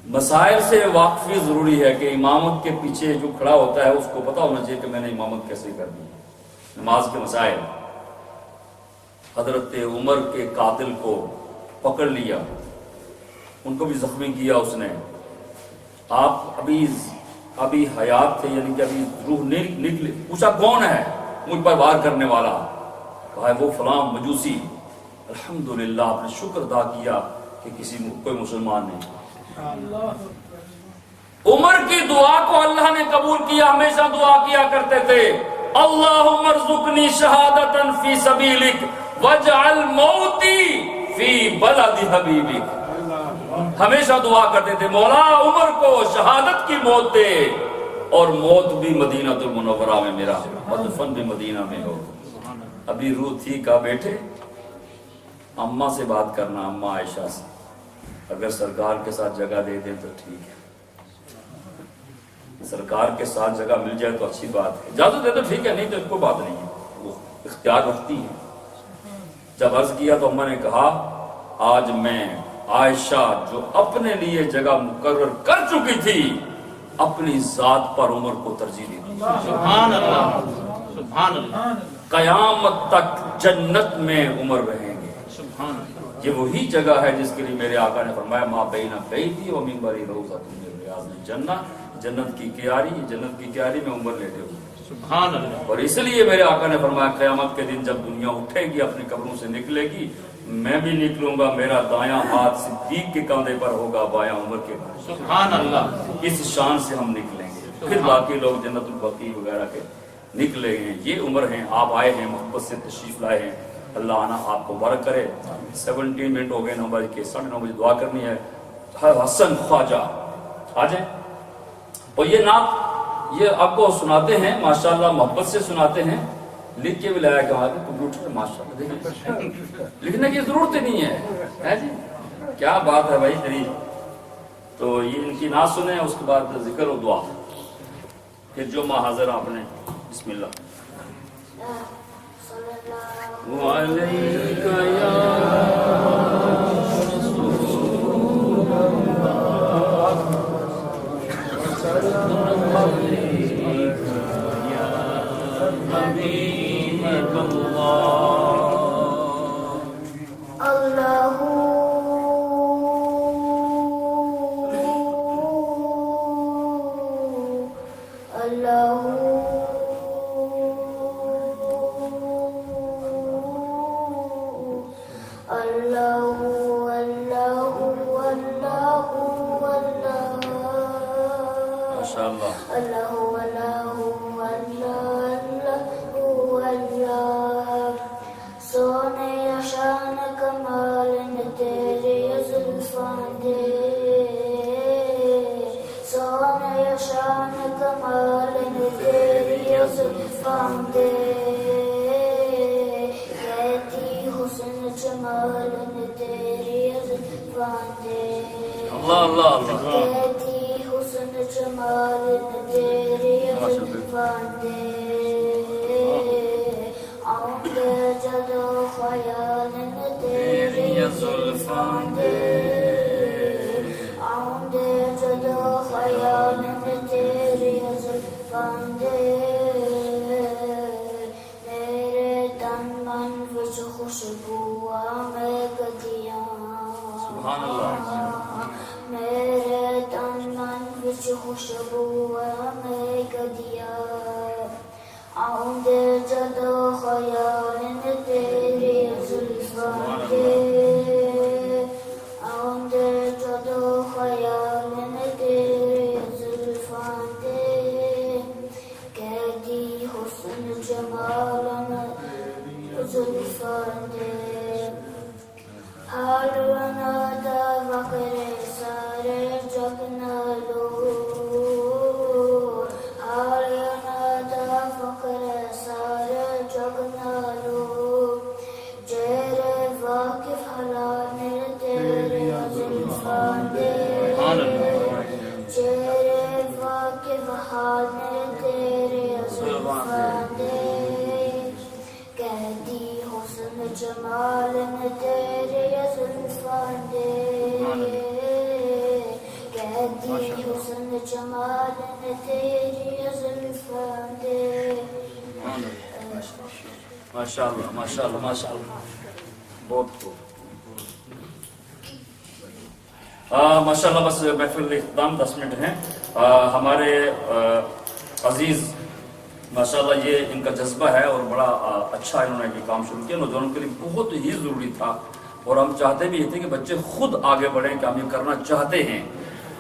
مسائل سے واقفی ضروری ہے کہ امامت کے پیچھے جو کھڑا ہوتا ہے اس کو پتا ہونا چاہیے کہ میں نے امامت کیسے کرنی ہے. نماز کے مسائل. حضرت عمر کے قاتل کو پکڑ لیا، ان کو بھی زخمی کیا اس نے. آپ ابھی حیات تھے، یعنی کہ ابھی روح نکلے. پوچھا کون ہے مجھ پر وار کرنے والا؟ کہا وہ فلاں مجوسی. الحمدللہ آپ نے شکر ادا کیا کہ کوئی مسلمان نہیں. عمر کی دعا کو اللہ نے قبول کیا. ہمیشہ دعا کیا کرتے تھے اللہم ارزقنی شہادتا فی سبیلک واجعل موتی فی بلد حبیبک. ہمیشہ دعا کرتے تھے مولا عمر کو شہادت کی موت دے، اور موت بھی مدینہ المنورہ میں میرا، اور دفن بھی مدینہ میں ہو. ابھی روح تھی کہا بیٹھے اماں سے بات کرنا، اماں عائشہ سے، اگر سرکار کے ساتھ جگہ دے دیں تو ٹھیک ہے، سرکار کے ساتھ جگہ مل جائے تو اچھی بات ہے، اجازت دے تو ٹھیک ہے، نہیں تو کوئی بات نہیں ہے، وہ اختیار رکھتی ہے. جب عرض کیا تو اماں نے کہا آج میں عائشہ جو اپنے لیے جگہ مقرر کر چکی تھی، اپنی ذات پر عمر کو ترجیح دی. سبحان اللہ، سبحان اللہ. قیامت تک جنت میں عمر رہیں گے. سبحان اللہ. یہ وہی جگہ ہے جس کے لیے میرے آقا نے فرمایا ما بین بیتی و منبری روضۃ من ریاض الجنہ. جنت کی کیاری میں عمر لیٹے ہوئے. سبحان اللہ. اور اس لیے میرے آقا نے فرمایا قیامت کے دن جب دنیا اٹھے گی، اپنی قبروں سے نکلے گی، میں بھی نکلوں گا، میرا دایاں ہاتھ صدیق کے کندھے پر ہوگا، بایاں عمر کے کندھے. سبحان اللہ. اس شان سے ہم نکلیں گے. پھر باقی لوگ جنت البقیع وغیرہ کے نکلے ہیں. یہ عمر ہیں. آپ آئے ہیں، محبت سے تشریف لائے ہیں. اللہ آنا آپ کو مبارک کرے. 17 منٹ ہو گئے 9 بجے کے 9:30 بجے دعا کرنی ہے. حسن خواجہ آ جائیں. اور یہ نعت یہ آپ کو سناتے ہیں ماشاءاللہ، محبت سے سناتے ہیں. لکھ کے بھی لایا کہ کمپیوٹر ماشاءاللہ دیکھیں، لکھنے کی ضرورت ہی نہیں ہے جی. کیا بات ہے بھائی تیری. تو یہ ان کی نعت سنیں، اس کے بعد ذکر و دعا. پھر جو ماں حاضر آپ نے بسم اللہ. وعلیکہ یا رسول اللہ اللہ اللہ اللہ سونے شان کمال نے تیرے زلفان دے سونے شان کمال نے تیری زلفان دے کہتی حسن جمال نے تیری زلفان دے اللہ اللہ کہتی حسن جمال نے تیری زلفان دے آؤنگے جدو خیال نے تیری زلفان دے آؤنگے جدو خیال نے تیری زلفان دے میرے تن من وچ خوشبو میں گدیاں سبحان اللہ میرے تن من وچ خوشبو میں گدیاں آؤندے جدو خیال نے تیری زلفان دے آؤندے جدو خیال نے تیری زلفان دے قیدی حسن جمال نے زلفان دے حال بنا دا وقرے سارے جگ نالو حال بنا دا فقرے سارے جگ نالو جیرے واقف حالات نے تیرے زلفان دے جیرے واقف حال نے تیرے زلفان دے قیدی حسن جمال نے تیرے زلفان دے قیدی حسن جمال نے تیری زلفان دے ماشاء اللہ ماشاء اللہ ماشاء اللہ بہت خوب ماشاء اللہ بس محفل اختتام 10 منٹ ہیں ہمارے عزیز ماشاءاللہ یہ ان کا جذبہ ہے اور بڑا اچھا انہوں نے یہ کام شروع کیا نوجوانوں کے لیے بہت ہی ضروری تھا اور ہم چاہتے بھی یہ تھے کہ بچے خود آگے بڑھیں کہ ہم یہ کرنا چاہتے ہیں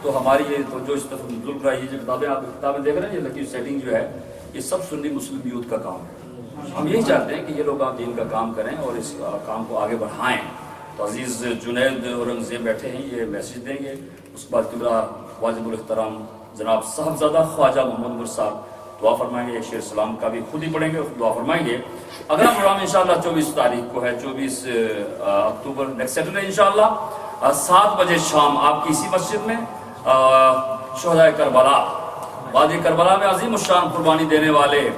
تو ہماری یہ تو جو اس طرف مطلب رہا ہے یہ جو کتابیں آپ کتابیں دیکھ رہے ہیں یہ لکی سیٹنگ جو ہے یہ سب سنی مسلم یوتھ کا کام ہے ہم یہی چاہتے ہیں کہ یہ لوگ آپ دین کا کام کریں اور اس کام کو آگے بڑھائیں تو عزیز جنید اورنگزیب بیٹھے ہیں یہ میسیج دیں گے اس کے بعد قبلہ واجب الاحترام جناب صاحبزادہ خواجہ محمد عمر صاحب دعا فرمائیں گے ایک شعر سلام کا بھی خود ہی پڑھیں گے اور دعا فرمائیں گے اگلا پروگرام انشاءاللہ 24 تاریخ کو ہے 24 اکتوبر نیکسٹ سیٹرڈے انشاءاللہ 7 بجے شام آپ کی اسی مسجد میں شہدائے کربلا وادی کربلا میں عظیم الشان قربانی دینے والے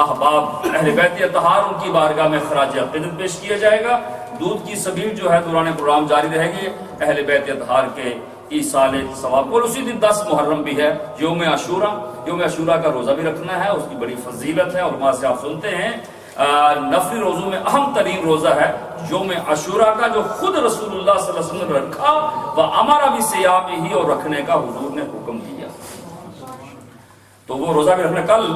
احباب اہل بیت اطہار ان کی بارگاہ میں خراج عقیدت پیش کیا جائے گا دودھ کی سبیل جو ہے دوران پروگرام جاری رہے گی اہل بیت اطہار کے ایصال ثواب اور اسی دن 10 محرم بھی ہے یوم عاشورہ کا روزہ بھی رکھنا ہے اس کی بڑی فضیلت ہے علماء سے آپ سنتے ہیں نفلی روزوں میں اہم ترین روزہ ہے یوم عاشورہ کا جو خود رسول اللہ صلی اللہ علیہ وسلم نے رکھا وہ ہمارا بھی سیام ہی اور رکھنے کا حضور نے حکم دیا تو وہ روزہ بھی رکھنا کل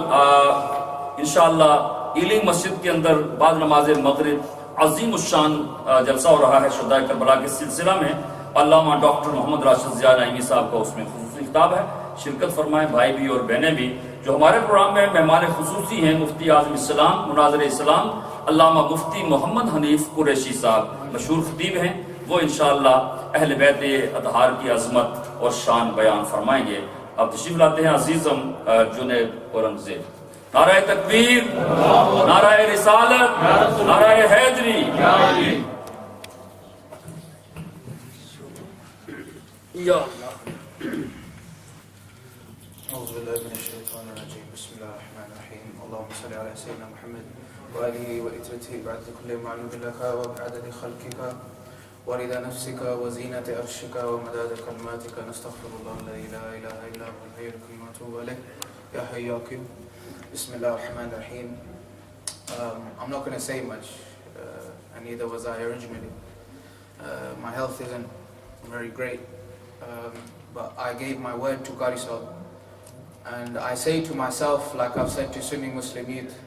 انشاءاللہ ایلنگ مسجد کے اندر بعد نماز مغرب عظیم الشان جلسہ ہو رہا ہے شہدائے کربلا کے سلسلہ میں علامہ ڈاکٹر محمد راشد ضیاء نعیمی صاحب کا اس میں خصوصی خطاب ہے شرکت فرمائیں بھائی بھی اور بہنیں بھی جو ہمارے پروگرام میں مہمان خصوصی ہیں مفتی اعظم اسلام مناظر اسلام علامہ مفتی محمد حنیف قریشی صاحب مشہور خطیب ہیں وہ انشاءاللہ اہل بیت اطہار کی عظمت اور شان بیان فرمائیں گے اب تشریف لاتے ہیں عزیزم جنید اورنگزیب نعرہ تکبیر نعرہ رسالت نعرہ حیدری یا أعوذ بالله من الشيطان الرجيم بسم الله الرحمن الرحيم اللهم صل على سيدنا محمد وآله وإترته بعد كل معلوم لك وبعدد خلقك ورضا نفسك وزينة عرشك ومداد كلماتك نستغفر الله الذي لا إله إلا هو الحي القيوم ونتوب إليه يا حي يا قيوم بسم الله الرحمن الرحيم I'm not going to say much and neither was I originally. My health isn't very great. But I gave my word to Qari Sahib and I say to myself like I've said to Sunni Muslim youth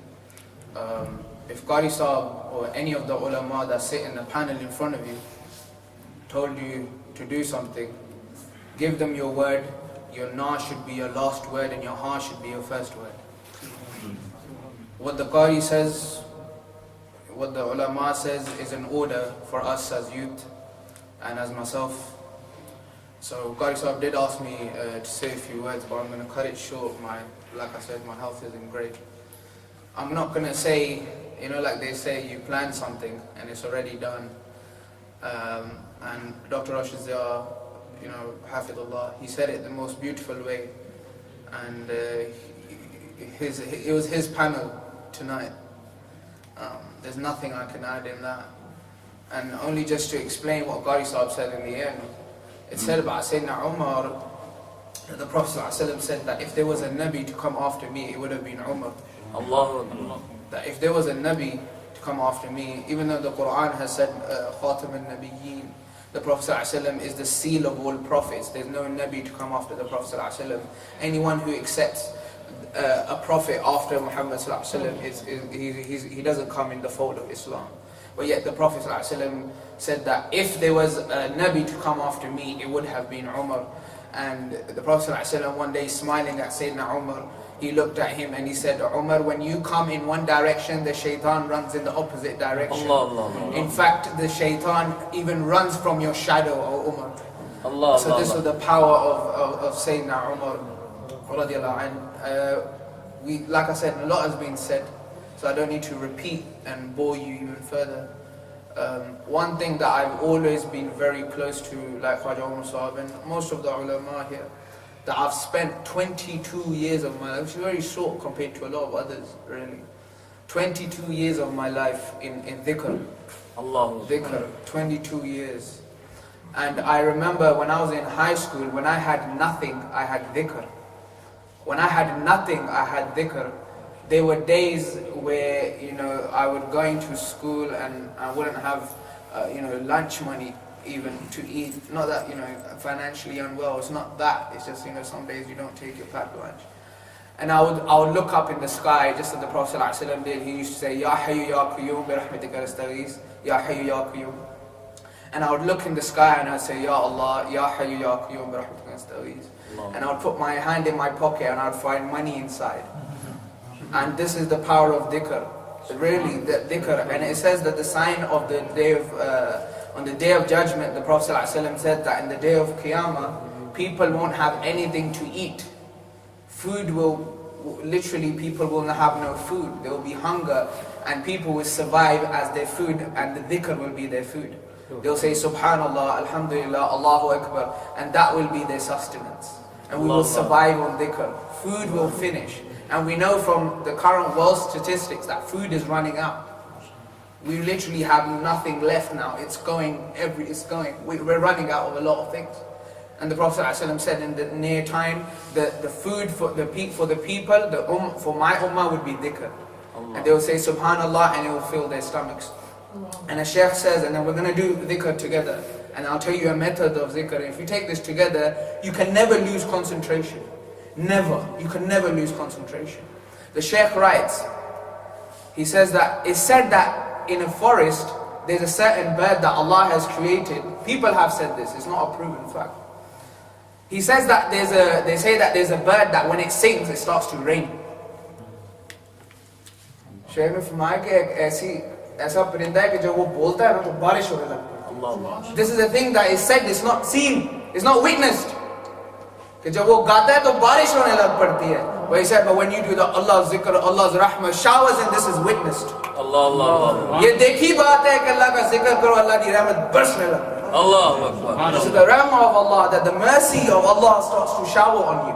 if Qari Sahib or any of the ulama that sit in the panel in front of you told you to do something, give them your word your na should be your last word and your ha should be your first word. What the Qari says, what the ulama says is an order for us as youth and as myself. So Qari Sahib did ask me to say a few words, but I'm going to cut it short. Like I said, my health isn't great. I'm not going to say, like they say, you plan something and it's already done. And Dr. Rashid Zia, Hafidullah, he said it the most beautiful way. And it was his panel tonight. There's nothing I can add in that. And only just to explain what Qari Sahib said in the end. It said about Sayyidina Umar, the Prophet ﷺ said that if there was a Nabi to come after me, it would have been Umar. Allah. That if there was a Nabi to come after me, even though the Quran has said Khatam al-Nabiyyin, the Prophet ﷺ is the seal of all prophets. There's no Nabi to come after the Prophet ﷺ. Anyone who accepts a prophet after Muhammad ﷺ, he doesn't come in the fold of Islam. But yet the Prophet ﷺ said that if there was a Nabi to come after me, it would have been Umar. And the Prophet ﷺ one day smiling at Sayyidina Umar, he looked at him and he said, Umar, when you come in one direction, the shaitan runs in the opposite direction. Allah. In fact, the shaitan even runs from your shadow, O Umar. Allah. So this was the power of Sayyidina Umar radiallahu anhu. Like I said, a lot has been said, so I don't need to repeat and bore you even further. One thing that I've always been very close to, like Khwaja Umar Sahib and most of the ulama here, that I've spent 22 years of my life, which is very short compared to a lot of others, really. 22 years of my life in dhikr. Allah. Dhikr, 22 years. And I remember when I was in high school, when I had nothing, I had dhikr. When I had nothing, I had dhikr. There were days where, I would go into school and I wouldn't have, lunch money even to eat. Not that, financially unwell, it's not that. It's just, some days you don't take your packed lunch. And I would look up in the sky, just as the Prophet ﷺ did. He used to say, Ya Hayyu Ya Qayyum bi rahmatika nastaghith, Ya Hayyu Ya Qayyum. And I would look in the sky and I'd say, Ya Allah, Ya Hayyu Ya Qayyum bi rahmatika nastaghith. And I would put my hand in my pocket and I would find money inside. And this is the power of dhikr. Really, the dhikr. And it says that the sign of the day of, on the day of judgment, the Prophet ﷺ said that in the day of Qiyamah, people won't have anything to eat. Food literally people will have no food. There will be hunger and people will survive as their food and the dhikr will be their food. They'll say Subhanallah, Alhamdulillah, Allahu Akbar, and that will be their sustenance. And we will survive on dhikr. Food will finish. And we know from the current world statistics that food is running out. We literally have nothing left now. We're running out of a lot of things. And the Prophet ﷺ said in the near time that the food for the people, for my ummah would be dhikr. And they will say Subhanallah and it will fill their stomachs. And a Shaykh says, and then we're going to do dhikr together. And I'll tell you a method of dhikr. If you take this together, you can never lose concentration. Never. You can never lose concentration. The Shaykh writes, he says that, it's said that in a forest, there's a certain bird that Allah has created. People have said this, it's not a proven fact. He says that they say that there's a bird that when it sings, it starts to rain. Shaykh ne farmaya ki aisa parinda hai ki jab wo bolta hai na to barish hone lagti hai. This is a thing that is said, it's not seen, it's not witnessed. Ki jab wo gata hai to barish hone lag padti hai. But he said, but when you do the Allah's zikr, Allah's rahmah, showers, and this is witnessed. Allah. Ye dekhi baat hai ki Allah ka zikr karo, Allah ki rahmat barsne lag. Allah Akbar. This is the rahmah of Allah, that the mercy of Allah starts to shower on you.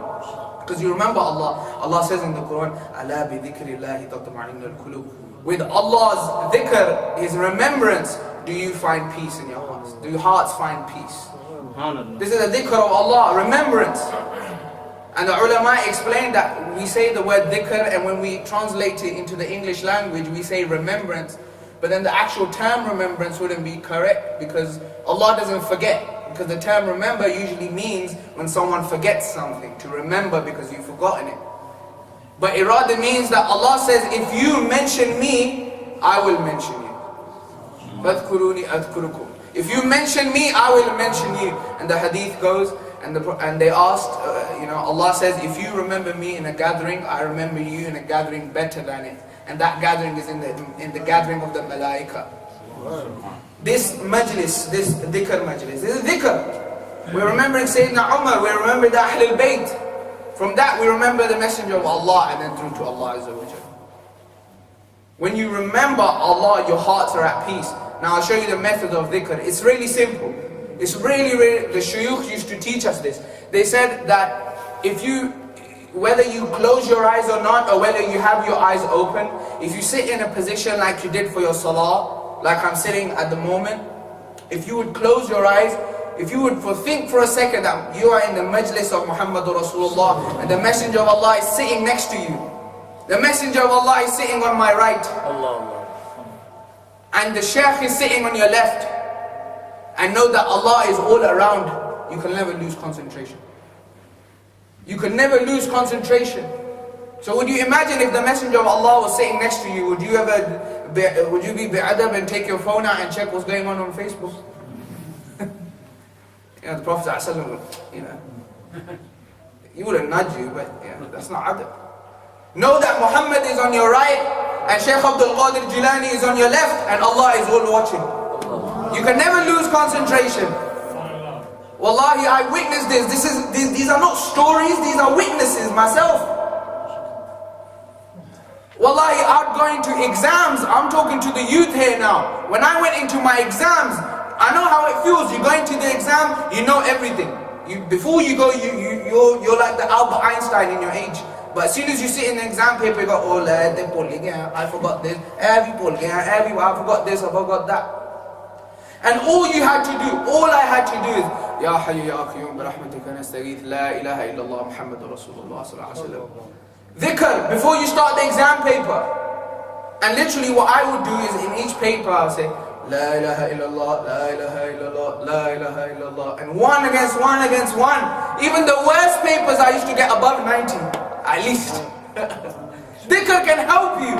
Because you remember Allah. Allah says in the Quran, Ala bi dhikrillahi tatma'innu al-qulub. With Allah's dhikr, His remembrance, do you find peace in your hearts? Do your hearts find peace? This is the dhikr of Allah, remembrance. And the ulama explained that we say the word dhikr, and when we translate it into the English language, we say remembrance. But then the actual term remembrance wouldn't be correct, because Allah doesn't forget. Because the term remember usually means when someone forgets something, to remember because you've forgotten it. But it rather means that Allah says, if you mention me, I will mention you. فَاذْكُرُونِي أَذْكُرُكُمْ. If you mention me, I will mention you. And the hadith goes, and they asked, Allah says, if you remember me in a gathering, I remember you in a gathering better than it. And that gathering is in the gathering of the malaika. This majlis, this dhikr majlis, this is dhikr. We're remembering Sayyidina Umar, we remember the Ahlul Bayt. From that we remember the Messenger of Allah, and then through to Allah Azza wa Jalla. When you remember Allah, your hearts are at peace. Now I'll show you the method of dhikr. It's really simple. It's really, the shuyukh used to teach us this. They said that whether you close your eyes or not, or whether you have your eyes open, if you sit in a position like you did for your salah, like I'm sitting at the moment, if you would close your eyes, if you would think for a second that you are in the majlis of Muhammadur Rasulullah, and the Messenger of Allah is sitting next to you. The Messenger of Allah is sitting on my right, and the Shaykh is sitting on your left, and know that Allah is all around, you can never lose concentration. You can never lose concentration. So would you imagine if the Messenger of Allah was sitting next to you, would you be bi'adab and take your phone out and check what's going on Facebook? The Prophet ﷺ, he wouldn't nudge you, but that's not adab. Know that Muhammad is on your right, and Shaykh Abdul Qadir Jilani is on your left, and Allah is all watching. You can never lose concentration. Wallahi, I witnessed this. These are not stories, these are witnesses myself. Wallahi, I'm going to exams. I'm talking to the youth here now. When I went into my exams, I know how it feels. You go into the exam, you know everything. Before you go, you're like the Albert Einstein in your age. But as soon as you sit in the exam paper, you go, oh, I forgot this. I forgot this, I forgot that. And all I had to do is, Ya Hayyu Ya Qayyum bi rahmatika nastaghith, La ilaha illallah Muhammadur Rasulullah sallallahu alaihi wasallam. Dhikr before you start the exam paper. And literally what I would do is in each paper I would say, La ilaha illallah, La ilaha illallah, La ilaha illallah. And one against one. Even the worst papers I used to get above 90, at least. Dhikr can help you.